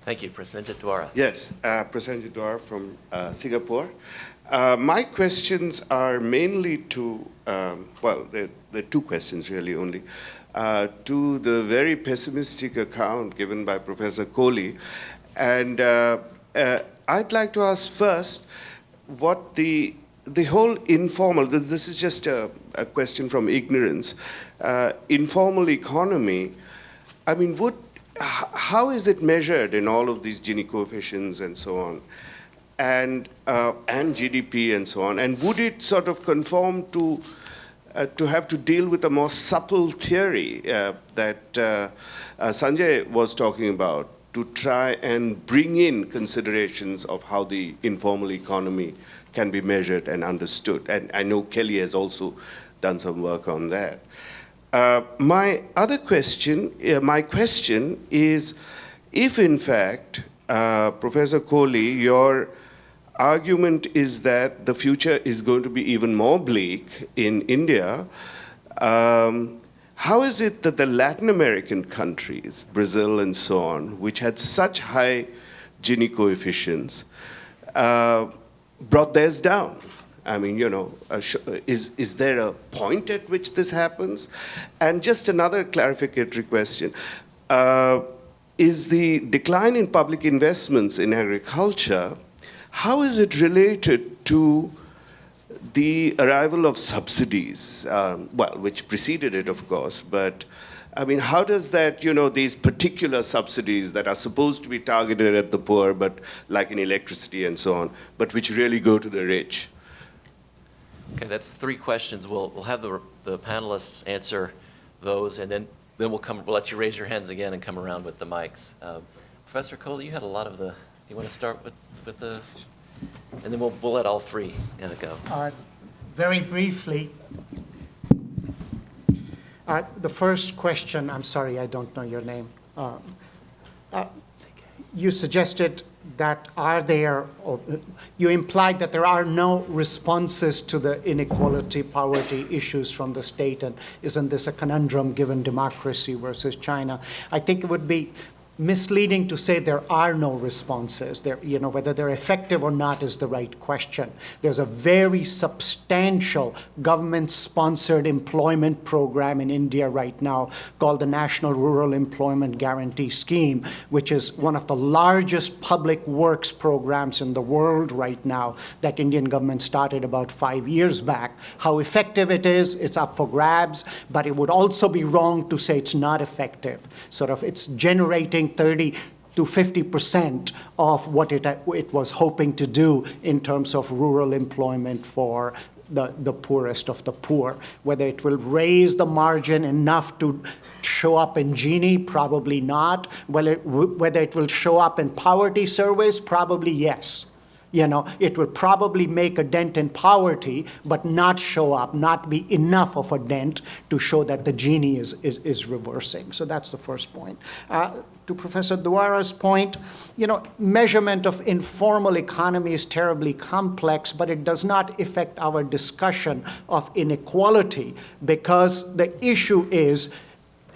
[SPEAKER 3] Thank you. Prasenjit Dwara.
[SPEAKER 9] Yes, Prasenjit Dwara from Singapore. My questions are mainly to, there are 2 questions really only, to the very pessimistic account given by Professor Kohli. And I'd like to ask first what the whole informal, this is just a question from ignorance, informal economy, I mean, how is it measured in all of these Gini coefficients and so on, and GDP and so on? And would it sort of conform to have to deal with a more supple theory that Sanjay was talking about, to try and bring in considerations of how the informal economy can be measured and understood? And I know Kelly has also done some work on that. My question is, if in fact, Professor Kohli, your argument is that the future is going to be even more bleak in India, how is it that the Latin American countries, Brazil and so on, which had such high Gini coefficients, brought theirs down? I mean, is there a point at which this happens? And just another clarificatory question. is the decline in public investments in agriculture, how is it related to the arrival of subsidies? Well, which preceded it, of course, but I mean, how does that, these particular subsidies that are supposed to be targeted at the poor, but like in electricity and so on, but which really go to the rich?
[SPEAKER 3] Okay, that's 3 questions. We'll have the panelists answer those, and then we'll let you raise your hands again and come around with the mics. Professor Kohli, you had a lot of the. You want to start with the, and then we'll let all 3 go.
[SPEAKER 4] Very briefly, the first question. I'm sorry, I don't know your name. You suggested that you implied that there are no responses to the inequality, poverty issues from the state, and isn't this a conundrum given democracy versus China? I think it would be misleading to say there are no responses. Whether they're effective or not is the right question. There's a very substantial government-sponsored employment program in India right now called the National Rural Employment Guarantee Scheme, which is one of the largest public works programs in the world right now that Indian government started about 5 years back. How effective it is, it's up for grabs, but it would also be wrong to say it's not effective. It's generating 30 to 50% of what it was hoping to do in terms of rural employment for the poorest of the poor. Whether it will raise the margin enough to show up in Gini, probably not. Whether it will show up in poverty surveys, probably yes. It will probably make a dent in poverty, but not show up, not be enough of a dent to show that the Gini is reversing. So that's the first point. To Professor Dwara's point, measurement of informal economy is terribly complex, but it does not affect our discussion of inequality, because the issue is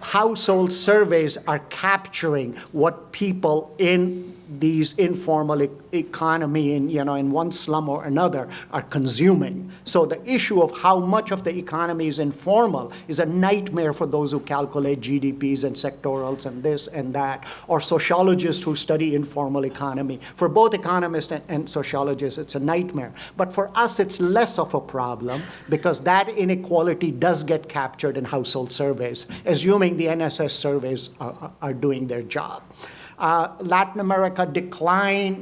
[SPEAKER 4] household surveys are capturing what people in these informal economy in one slum or another are consuming. So the issue of how much of the economy is informal is a nightmare for those who calculate GDPs and sectorals and this and that, or sociologists who study informal economy. For both economists and sociologists, it's a nightmare. But for us, it's less of a problem because that inequality does get captured in household surveys, assuming the NSS surveys are doing their job. Latin America decline,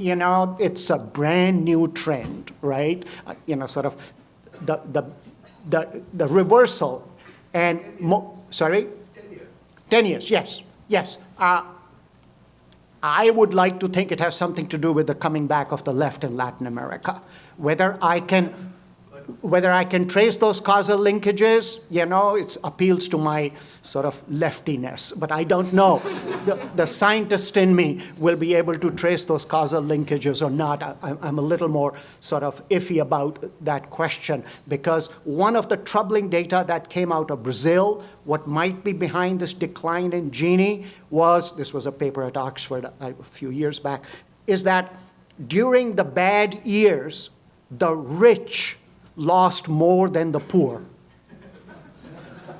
[SPEAKER 4] it's a brand new trend, right? The reversal and, sorry? 10 years, yes. I would like to think it has something to do with the coming back of the left in Latin America. Whether I can trace those causal linkages, it appeals to my sort of leftiness, but I don't know. The scientist in me will be able to trace those causal linkages or not. I'm a little more sort of iffy about that question, because one of the troubling data that came out of Brazil, what might be behind this decline in Gini this was a paper at Oxford a few years back, is that during the bad years, the rich lost more than the poor.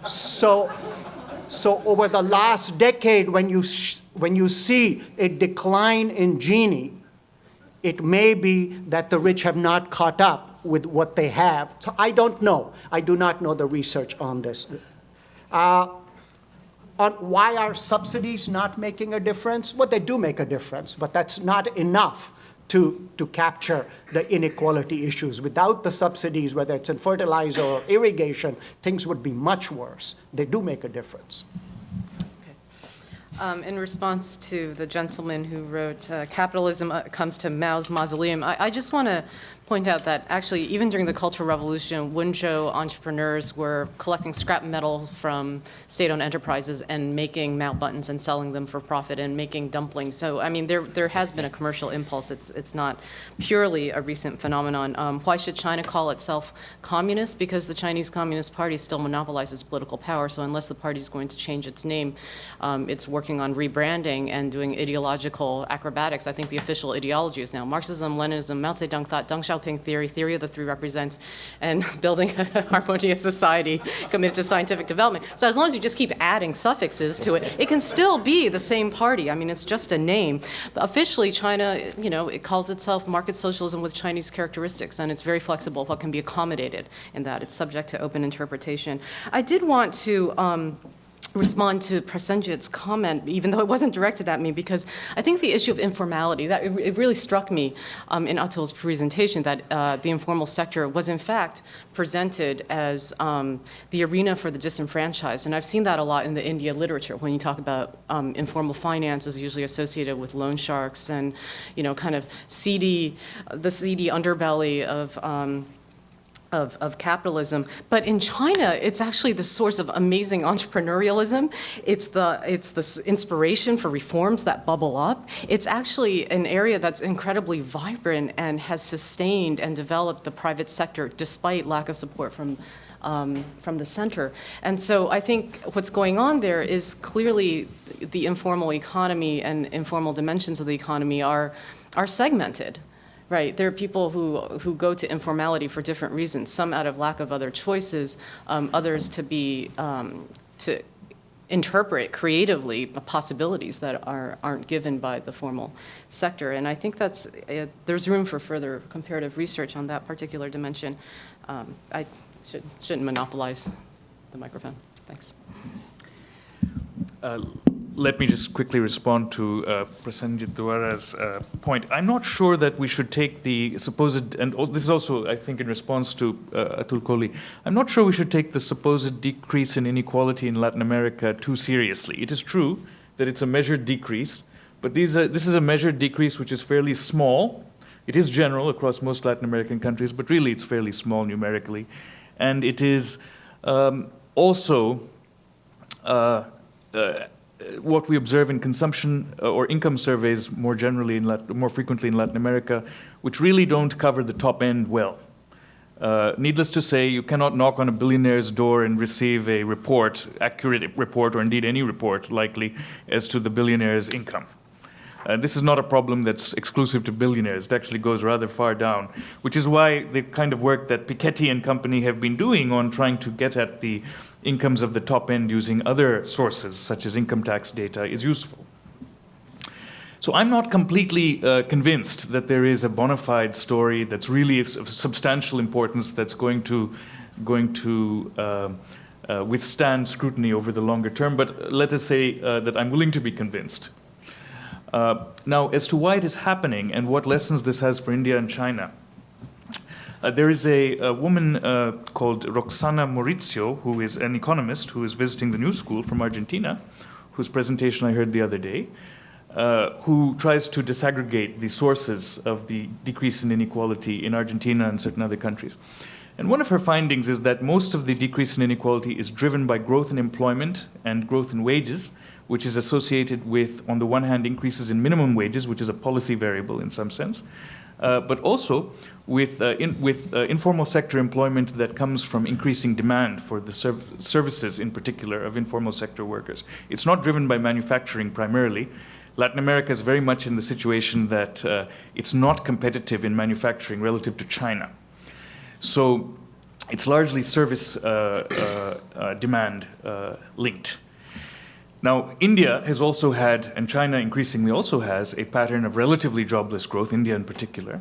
[SPEAKER 4] So over the last decade, when you see a decline in Gini, it may be that the rich have not caught up with what they have. So I don't know. I do not know the research on this. On why are subsidies not making a difference? Well, they do make a difference, but that's not enough to capture the inequality issues. Without the subsidies, whether it's in fertilizer or irrigation, things would be much worse. They do make a difference.
[SPEAKER 5] Okay. In response to the gentleman who wrote, capitalism comes to Mao's mausoleum, I just want to point out that actually, even during the Cultural Revolution, Wenzhou entrepreneurs were collecting scrap metal from state-owned enterprises and making Mao buttons and selling them for profit and making dumplings. So, I mean, there has been a commercial impulse. It's not purely a recent phenomenon. Why should China call itself communist? Because the Chinese Communist Party still monopolizes political power. So unless the party is going to change its name, it's working on rebranding and doing ideological acrobatics. I think the official ideology is now Marxism, Leninism, Mao Zedong thought Deng Xiaoping Xiaoping theory of the three represents, and building a harmonious society committed to scientific development. So as long as you just keep adding suffixes to it, it can still be the same party. I mean, it's just a name. But officially, China, it calls itself market socialism with Chinese characteristics, and it's very flexible what can be accommodated in that. It's subject to open interpretation. I did want to respond to Prasenjit's comment, even though it wasn't directed at me, because I think the issue of informality, that it really struck me in Atul's presentation that the informal sector was in fact presented as the arena for the disenfranchised. And I've seen that a lot in the India literature when you talk about informal finance is usually associated with loan sharks and, kind of the seedy underbelly of capitalism. But in China, it's actually the source of amazing entrepreneurialism. It's the inspiration for reforms that bubble up. It's actually an area that's incredibly vibrant and has sustained and developed the private sector despite lack of support from the center. And so I think what's going on there is clearly the informal economy and informal dimensions of the economy are segmented. Right, there are people who go to informality for different reasons. Some out of lack of other choices, others to interpret creatively the possibilities that aren't given by the formal sector. And I think there's room for further comparative research on that particular dimension. I shouldn't monopolize the microphone. Thanks.
[SPEAKER 6] Let me just quickly respond to Prasenjit Duara's point. I'm not sure that we should take the supposed, and this is also, I think, in response to Atul Kohli, I'm not sure we should take the supposed decrease in inequality in Latin America too seriously. It is true that it's a measured decrease, but this is a measured decrease which is fairly small. It is general across most Latin American countries, but really it's fairly small numerically. And it is also what we observe in consumption or income surveys more generally, more frequently in Latin America, which really don't cover the top end well. Needless to say, you cannot knock on a billionaire's door and receive a report, accurate report, or indeed any report likely, as to the billionaire's income. This is not a problem that's exclusive to billionaires. It actually goes rather far down, which is why the kind of work that Piketty and company have been doing on trying to get at the incomes of the top end using other sources, such as income tax data, is useful. So I'm not completely convinced that there is a bona fide story that's really of substantial importance that's going to withstand scrutiny over the longer term, but let us say that I'm willing to be convinced. Now, as to why it is happening and what lessons this has for India and China, there is a woman called Roxana Maurizio, who is an economist who is visiting the New School from Argentina, whose presentation I heard the other day, who tries to disaggregate the sources of the decrease in inequality in Argentina and certain other countries. And one of her findings is that most of the decrease in inequality is driven by growth in employment and growth in wages, which is associated with, on the one hand, increases in minimum wages, which is a policy variable in some sense, but also with informal sector employment that comes from increasing demand for the services, in particular, of informal sector workers. It's not driven by manufacturing primarily. Latin America is very much in the situation that it's not competitive in manufacturing relative to China. So it's largely service demand linked. Now, India has also had, and China increasingly also has, a pattern of relatively jobless growth, India in particular.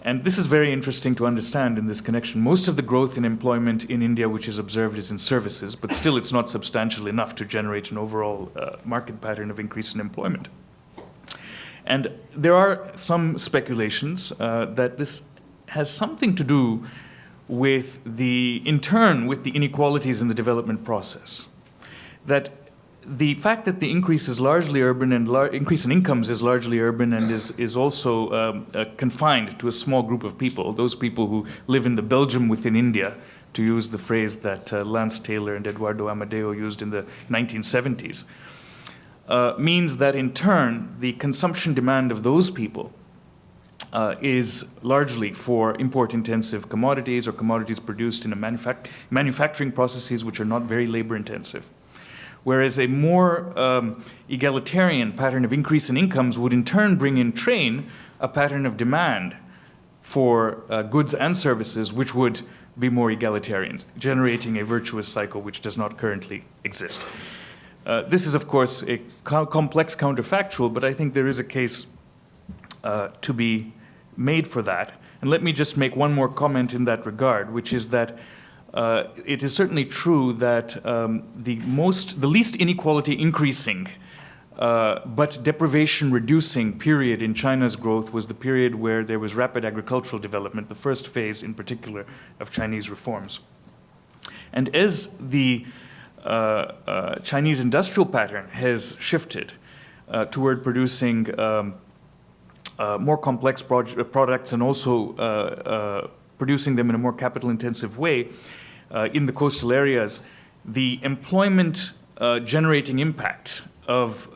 [SPEAKER 6] And this is very interesting to understand in this connection. Most of the growth in employment in India which is observed is in services, but still it's not substantial enough to generate an overall market pattern of increase in employment. And there are some speculations that this has something to do with in turn, with the inequalities in the development process. That the fact that the increase is largely urban and increase in incomes is largely urban and is also confined to a small group of people, those people who live in the Belgium within India, to use the phrase that Lance Taylor and Eduardo Amadeo used in the 1970s, means that in turn the consumption demand of those people is largely for import-intensive commodities or commodities produced in manufacturing processes which are not very labor-intensive. Whereas a more egalitarian pattern of increase in incomes would in turn bring in train a pattern of demand for goods and services which would be more egalitarian, generating a virtuous cycle which does not currently exist. This is, of course, a complex counterfactual, but I think there is a case to be made for that. And let me just make one more comment in that regard, which is that it is certainly true that the least inequality increasing but deprivation reducing period in China's growth was the period where there was rapid agricultural development, the first phase in particular of Chinese reforms. And as the Chinese industrial pattern has shifted toward producing more complex products and also producing them in a more capital-intensive way in the coastal areas, the employment generating impact of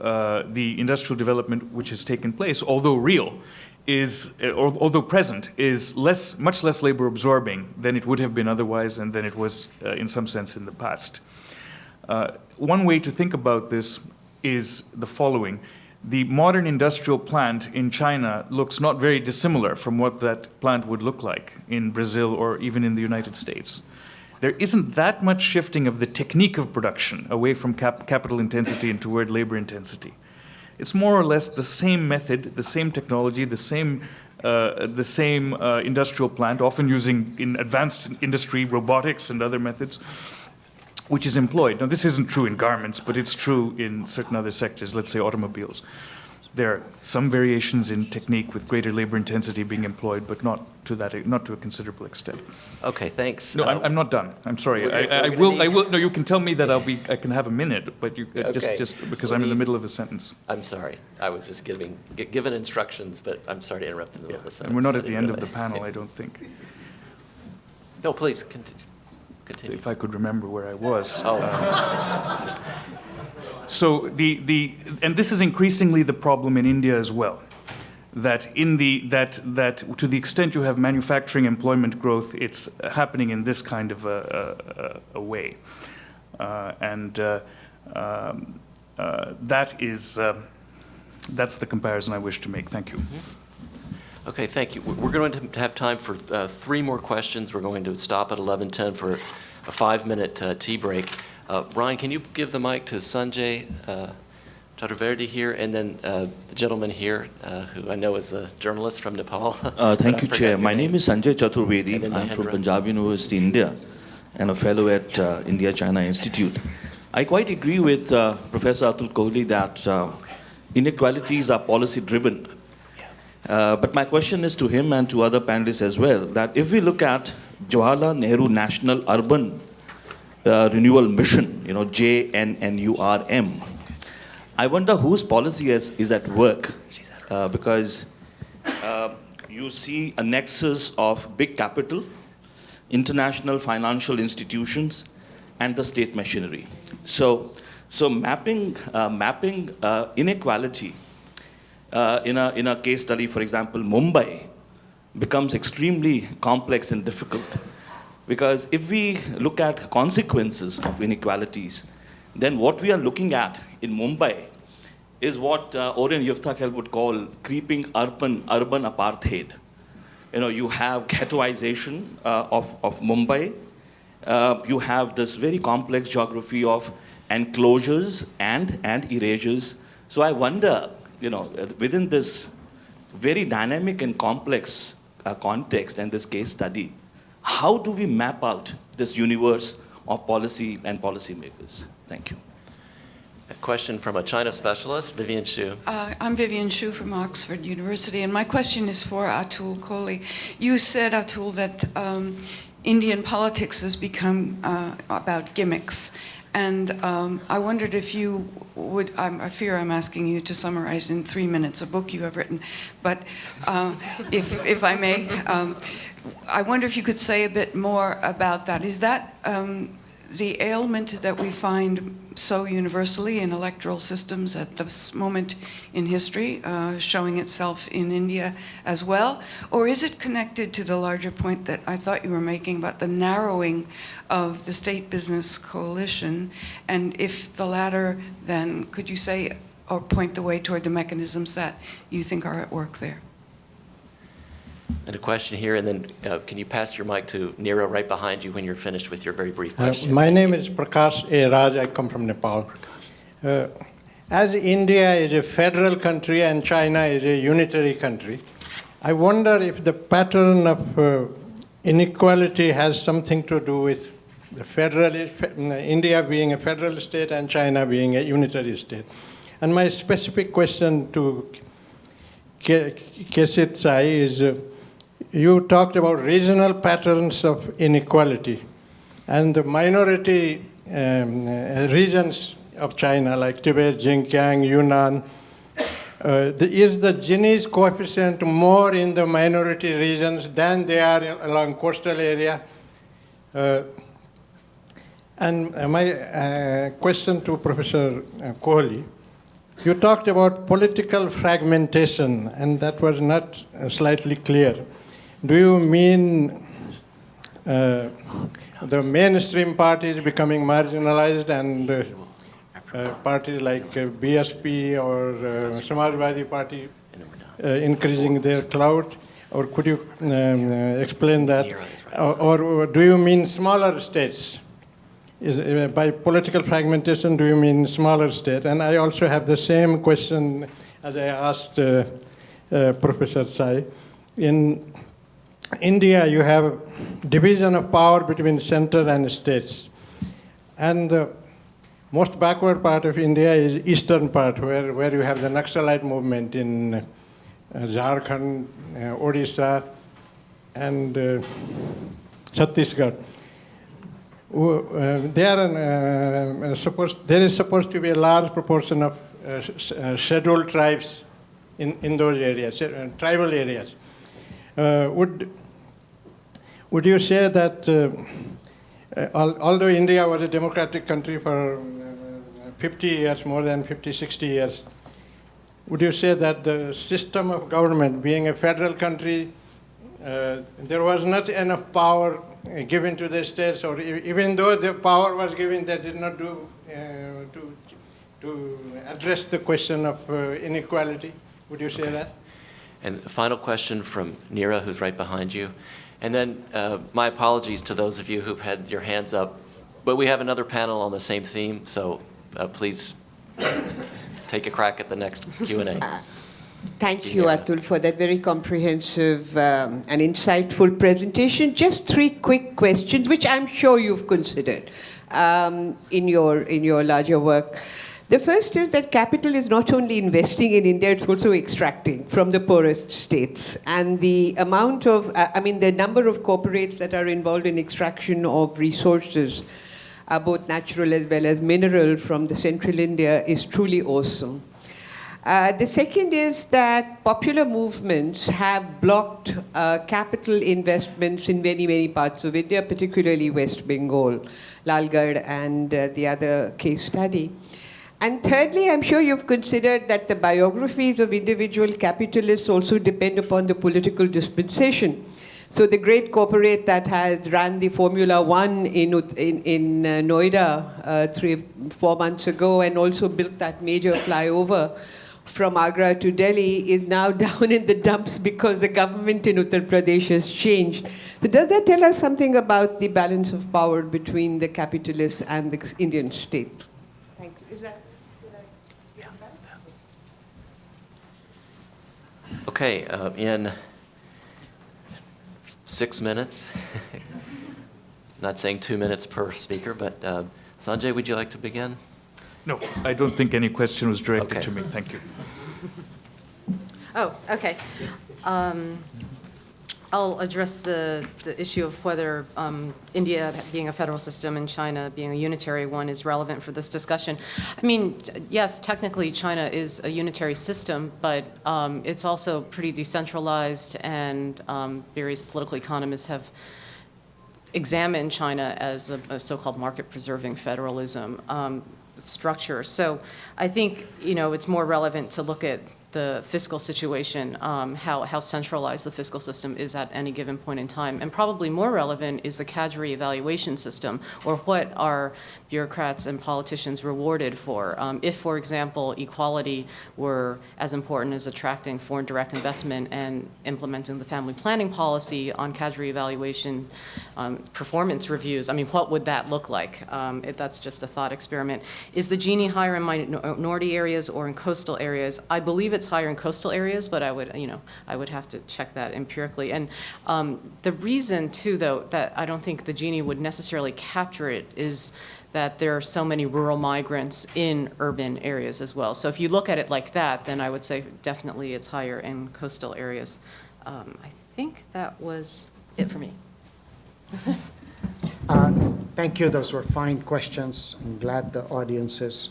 [SPEAKER 6] the industrial development which has taken place, although real, although present, is much less labor absorbing than it would have been otherwise and than it was in some sense in the past. One way to think about this is the following. The modern industrial plant in China looks not very dissimilar from what that plant would look like in Brazil or even in the United States. There isn't that much shifting of the technique of production away from capital intensity and toward labor intensity. It's more or less the same method, the same technology, the same industrial plant, often using in advanced industry robotics and other methods, which is employed. Now, this isn't true in garments, but it's true in certain other sectors, let's say automobiles. There are some variations in technique with greater labor intensity being employed, but not to a considerable extent.
[SPEAKER 3] Okay, thanks.
[SPEAKER 6] No, I'm not done. I'm sorry. I will. No, you can tell me that I can have a minute, but you
[SPEAKER 3] Okay.
[SPEAKER 6] just because I'm in the middle of a sentence.
[SPEAKER 3] I'm sorry. I was just given instructions, but I'm sorry to interrupt in the middle of the sentence.
[SPEAKER 6] And we're not at
[SPEAKER 3] I
[SPEAKER 6] the
[SPEAKER 3] didn't
[SPEAKER 6] end of the
[SPEAKER 3] realize.
[SPEAKER 6] panel, I don't think.
[SPEAKER 3] No, please continue.
[SPEAKER 6] If I could remember where I was.
[SPEAKER 3] Oh.
[SPEAKER 6] So and this is increasingly the problem in India as well, that to the extent you have manufacturing employment growth, it's happening in this kind of a way, that's the comparison I wish to make. Thank you.
[SPEAKER 3] Okay, thank you. We're going to have time for 3 more questions. We're going to stop at 11:10 for a 5-minute tea break. Ryan, can you give the mic to Sanjay Chaturvedi here, and then the gentleman here, who I know is a journalist from Nepal.
[SPEAKER 10] Thank you, Chair. My name is Sanjay Chaturvedi. I'm from Punjab University, India, and a fellow at India-China Institute. I quite agree with Professor Atul Kohli that inequalities are policy-driven. But my question is to him and to other panelists as well, that if we look at Jawaharlal Nehru National Urban Renewal Mission, JNNURM, I wonder whose policy is at work, because you see a nexus of big capital, international financial institutions, and the state machinery. So mapping inequality in a case study, for example, Mumbai, becomes extremely complex and difficult. Because if we look at consequences of inequalities, then what we are looking at in Mumbai is what Oren Yeftakhel would call creeping urban apartheid. You have ghettoization of Mumbai. You have this very complex geography of enclosures and erasures. So I wonder, within this very dynamic and complex context and this case study, how do we map out this universe of policy and policymakers? Thank you.
[SPEAKER 3] A question from a China specialist, Vivian Xu.
[SPEAKER 11] I'm Vivian Xu from Oxford University, and my question is for Atul Kohli. You said, Atul, that Indian politics has become about gimmicks. And I wondered if you would, I fear I'm asking you to summarize in 3 minutes a book you have written, but if I may, I wonder if you could say a bit more about that. Is that the ailment that we find so universally in electoral systems at this moment in history, showing itself in India as well? Or is it connected to the larger point that I thought you were making about the narrowing of the state-business coalition? And if the latter, then could you say or point the way toward the mechanisms that you think are at work there?
[SPEAKER 3] And a question here, and then can you pass your mic to Nero right behind you when you're finished with your very brief question?
[SPEAKER 12] My name is Prakash A. Raj. I come from Nepal. As India is a federal country and China is a unitary country, I wonder if the pattern of inequality has something to do with the India being a federal state and China being a unitary state. And my specific question to Kesit Sai is, you talked about regional patterns of inequality, and the minority regions of China, like Tibet, Xinjiang, Yunnan, is the Gini's coefficient more in the minority regions than they are along coastal area? And my question to Professor Kohli, you talked about political fragmentation, and that was not slightly clear. Do you mean the mainstream parties becoming marginalized and parties like BSP or Samajwadi Party increasing their clout? Or could you explain that? Or do you mean smaller states? By political fragmentation, do you mean smaller states? And I also have the same question as I asked Professor Sai. In India, you have division of power between center and states. And the most backward part of India is eastern part, where you have the Naxalite movement in Jharkhand, Odisha, and Chhattisgarh. There is supposed to be a large proportion of scheduled tribes in those areas, tribal areas. Would you say that although India was a democratic country for 50 years, more than 50, 60 years, would you say that the system of government, being a federal country, there was not enough power given to the states, or even though the power was given, they did not do to address the question of inequality? Would you say that?
[SPEAKER 3] And the final question from Neera, who's right behind you. And then my apologies to those of you who've had your hands up, but we have another panel on the same theme, so please take a crack at the next Q&A.
[SPEAKER 13] Thank you, Atul, for that very comprehensive and insightful presentation. Just 3 quick questions, which I'm sure you've considered in your larger work. The first is that capital is not only investing in India, it's also extracting from the poorest states. And the amount of, the number of corporates that are involved in extraction of resources, both natural as well as mineral, from the central India is truly awesome. The second is that popular movements have blocked capital investments in many, many parts of India, particularly West Bengal, Lalgarh, and the other case study. And thirdly, I'm sure you've considered that the biographies of individual capitalists also depend upon the political dispensation. So the great corporate that has ran the Formula One in Noida 3-4 months ago, and also built that major flyover from Agra to Delhi, is now down in the dumps because the government in Uttar Pradesh has changed. So does that tell us something about the balance of power between the capitalists and the Indian state? Thank you. Is that...
[SPEAKER 3] Okay, in 6 minutes, not saying 2 minutes per speaker, but Sanjay, would you like to begin?
[SPEAKER 6] No, I don't think any question was directed to me. Thank you.
[SPEAKER 5] Oh, okay. I'll address the issue of whether India being a federal system and China being a unitary one is relevant for this discussion. I mean, yes, technically China is a unitary system, but it's also pretty decentralized, and various political economists have examined China as a so-called market-preserving federalism structure. So I think, it's more relevant to look at the fiscal situation, how centralized the fiscal system is at any given point in time. And probably more relevant is the cadre evaluation system, or what are bureaucrats and politicians rewarded for. If, for example, equality were as important as attracting foreign direct investment and implementing the family planning policy on cadre evaluation performance reviews, I mean, what would that look like? That's just a thought experiment. Is the Gini higher in minority areas or in coastal areas? I believe it's higher in coastal areas, but I would have to check that empirically. And the reason, too, though, that I don't think the Gini would necessarily capture it is that there are so many rural migrants in urban areas as well. So if you look at it like that, then I would say definitely it's higher in coastal areas. I think that was it for me.
[SPEAKER 4] Thank you. Those were fine questions. I'm glad the audience is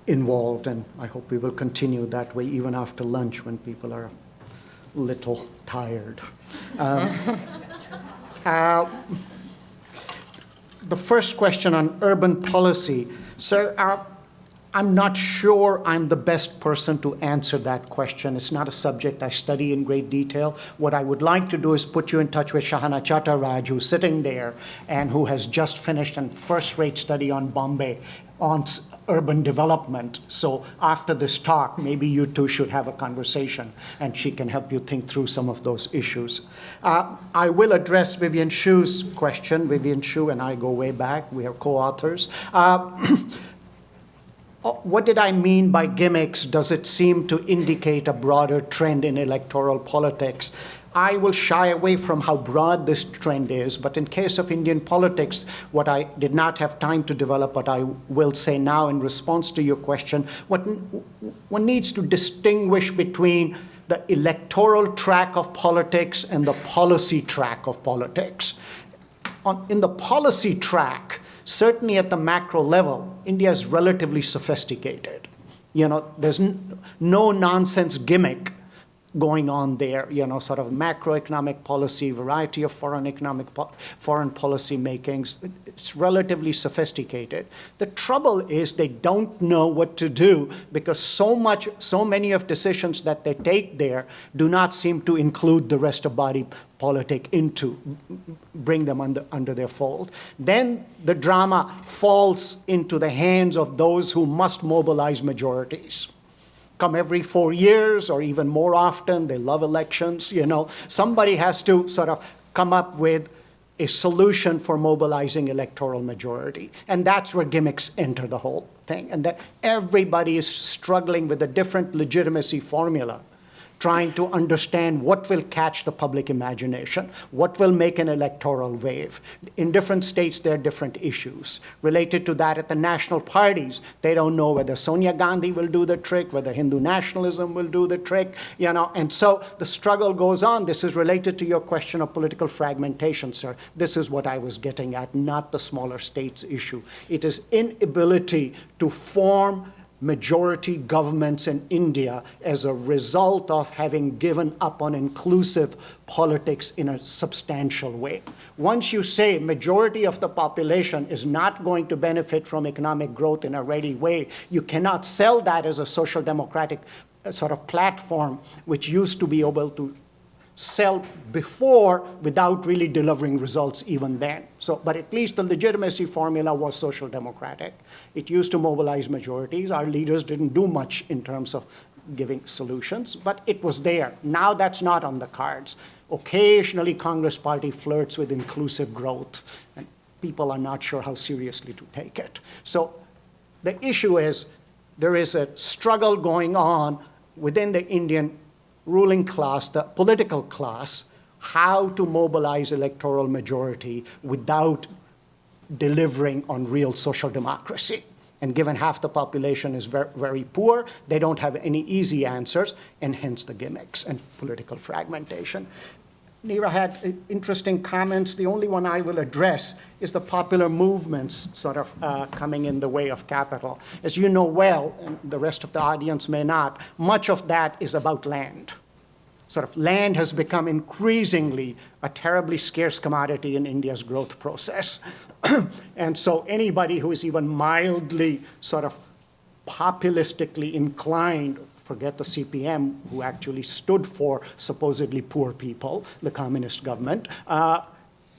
[SPEAKER 4] involved, and I hope we will continue that way even after lunch when people are a little tired. The first question on urban policy. Sir, I'm not sure I'm the best person to answer that question. It's not a subject I study in great detail. What I would like to do is put you in touch with Shahana Chattaraj, who's sitting there and who has just finished a first-rate study on Bombay on urban development. So after this talk, maybe you two should have a conversation and she can help you think through some of those issues. I will address Vivian Shu's question. Vivian Shu and I go way back. We are co-authors. What did I mean by gimmicks? Does it seem to indicate a broader trend in electoral politics? I will shy away from how broad this trend is, but in case of Indian politics, what I did not have time to develop, but I will say now in response to your question, one needs to distinguish between the electoral track of politics and the policy track of politics. In the policy track, certainly at the macro level, India is relatively sophisticated. There's no nonsense gimmick going on there, sort of macroeconomic policy, variety of foreign policy makings. It's relatively sophisticated. The trouble is they don't know what to do because so many of decisions that they take there do not seem to include the rest of body politic bring them under their fold. Then the drama falls into the hands of those who must mobilize majorities. Come every 4 years or even more often. They love elections. Somebody has to sort of come up with a solution for mobilizing electoral majority. And that's where gimmicks enter the whole thing. And that everybody is struggling with a different legitimacy formula, trying to understand what will catch the public imagination, what will make an electoral wave. In different states, there are different issues. Related to that, at the national parties, they don't know whether Sonia Gandhi will do the trick, whether Hindu nationalism will do the trick, and so the struggle goes on. This is related to your question of political fragmentation, sir. This is what I was getting at, not the smaller states issue. It is inability to form majority governments in India as a result of having given up on inclusive politics in a substantial way. Once you say majority of the population is not going to benefit from economic growth in a ready way, you cannot sell that as a social democratic sort of platform, which used to be able to sell before without really delivering results even then. But at least the legitimacy formula was social democratic. It used to mobilize majorities. Our leaders didn't do much in terms of giving solutions, but it was there. Now that's not on the cards. Occasionally, Congress Party flirts with inclusive growth, and people are not sure how seriously to take it. So the issue is there is a struggle going on within the Indian ruling class, the political class, how to mobilize electoral majority without delivering on real social democracy. And given half the population is very, very poor, they don't have any easy answers, and hence the gimmicks and political fragmentation. Neera had interesting comments. The only one I will address is the popular movements sort of coming in the way of capital. As you know well, and the rest of the audience may not, much of that is about land. Sort of land has become increasingly a terribly scarce commodity in India's growth process. And so anybody who is even mildly sort of populistically inclined forget the CPM, who actually stood for supposedly poor people, the communist government,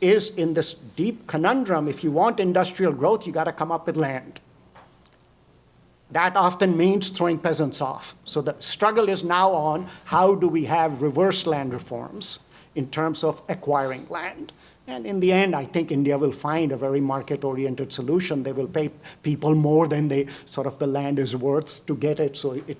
[SPEAKER 4] is in this deep conundrum. If you want industrial growth, you got to come up with land. That often means throwing peasants off. So the struggle is now on how do we have reverse land reforms in terms of acquiring land. And in the end, I think India will find a very market-oriented solution. They will pay people more than the land is worth to get it, so it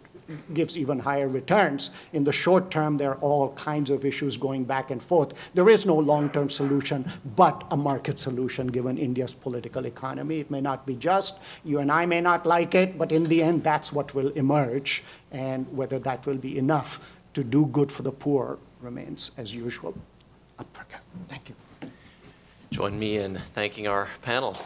[SPEAKER 4] gives even higher returns. In the short term, there are all kinds of issues going back and forth. There is no long-term solution but a market solution given India's political economy. It may not be just, you and I may not like it, but in the end, that's what will emerge. And whether that will be enough to do good for the poor remains, as usual, up for grabs. Thank you.
[SPEAKER 3] Join me in thanking our panel.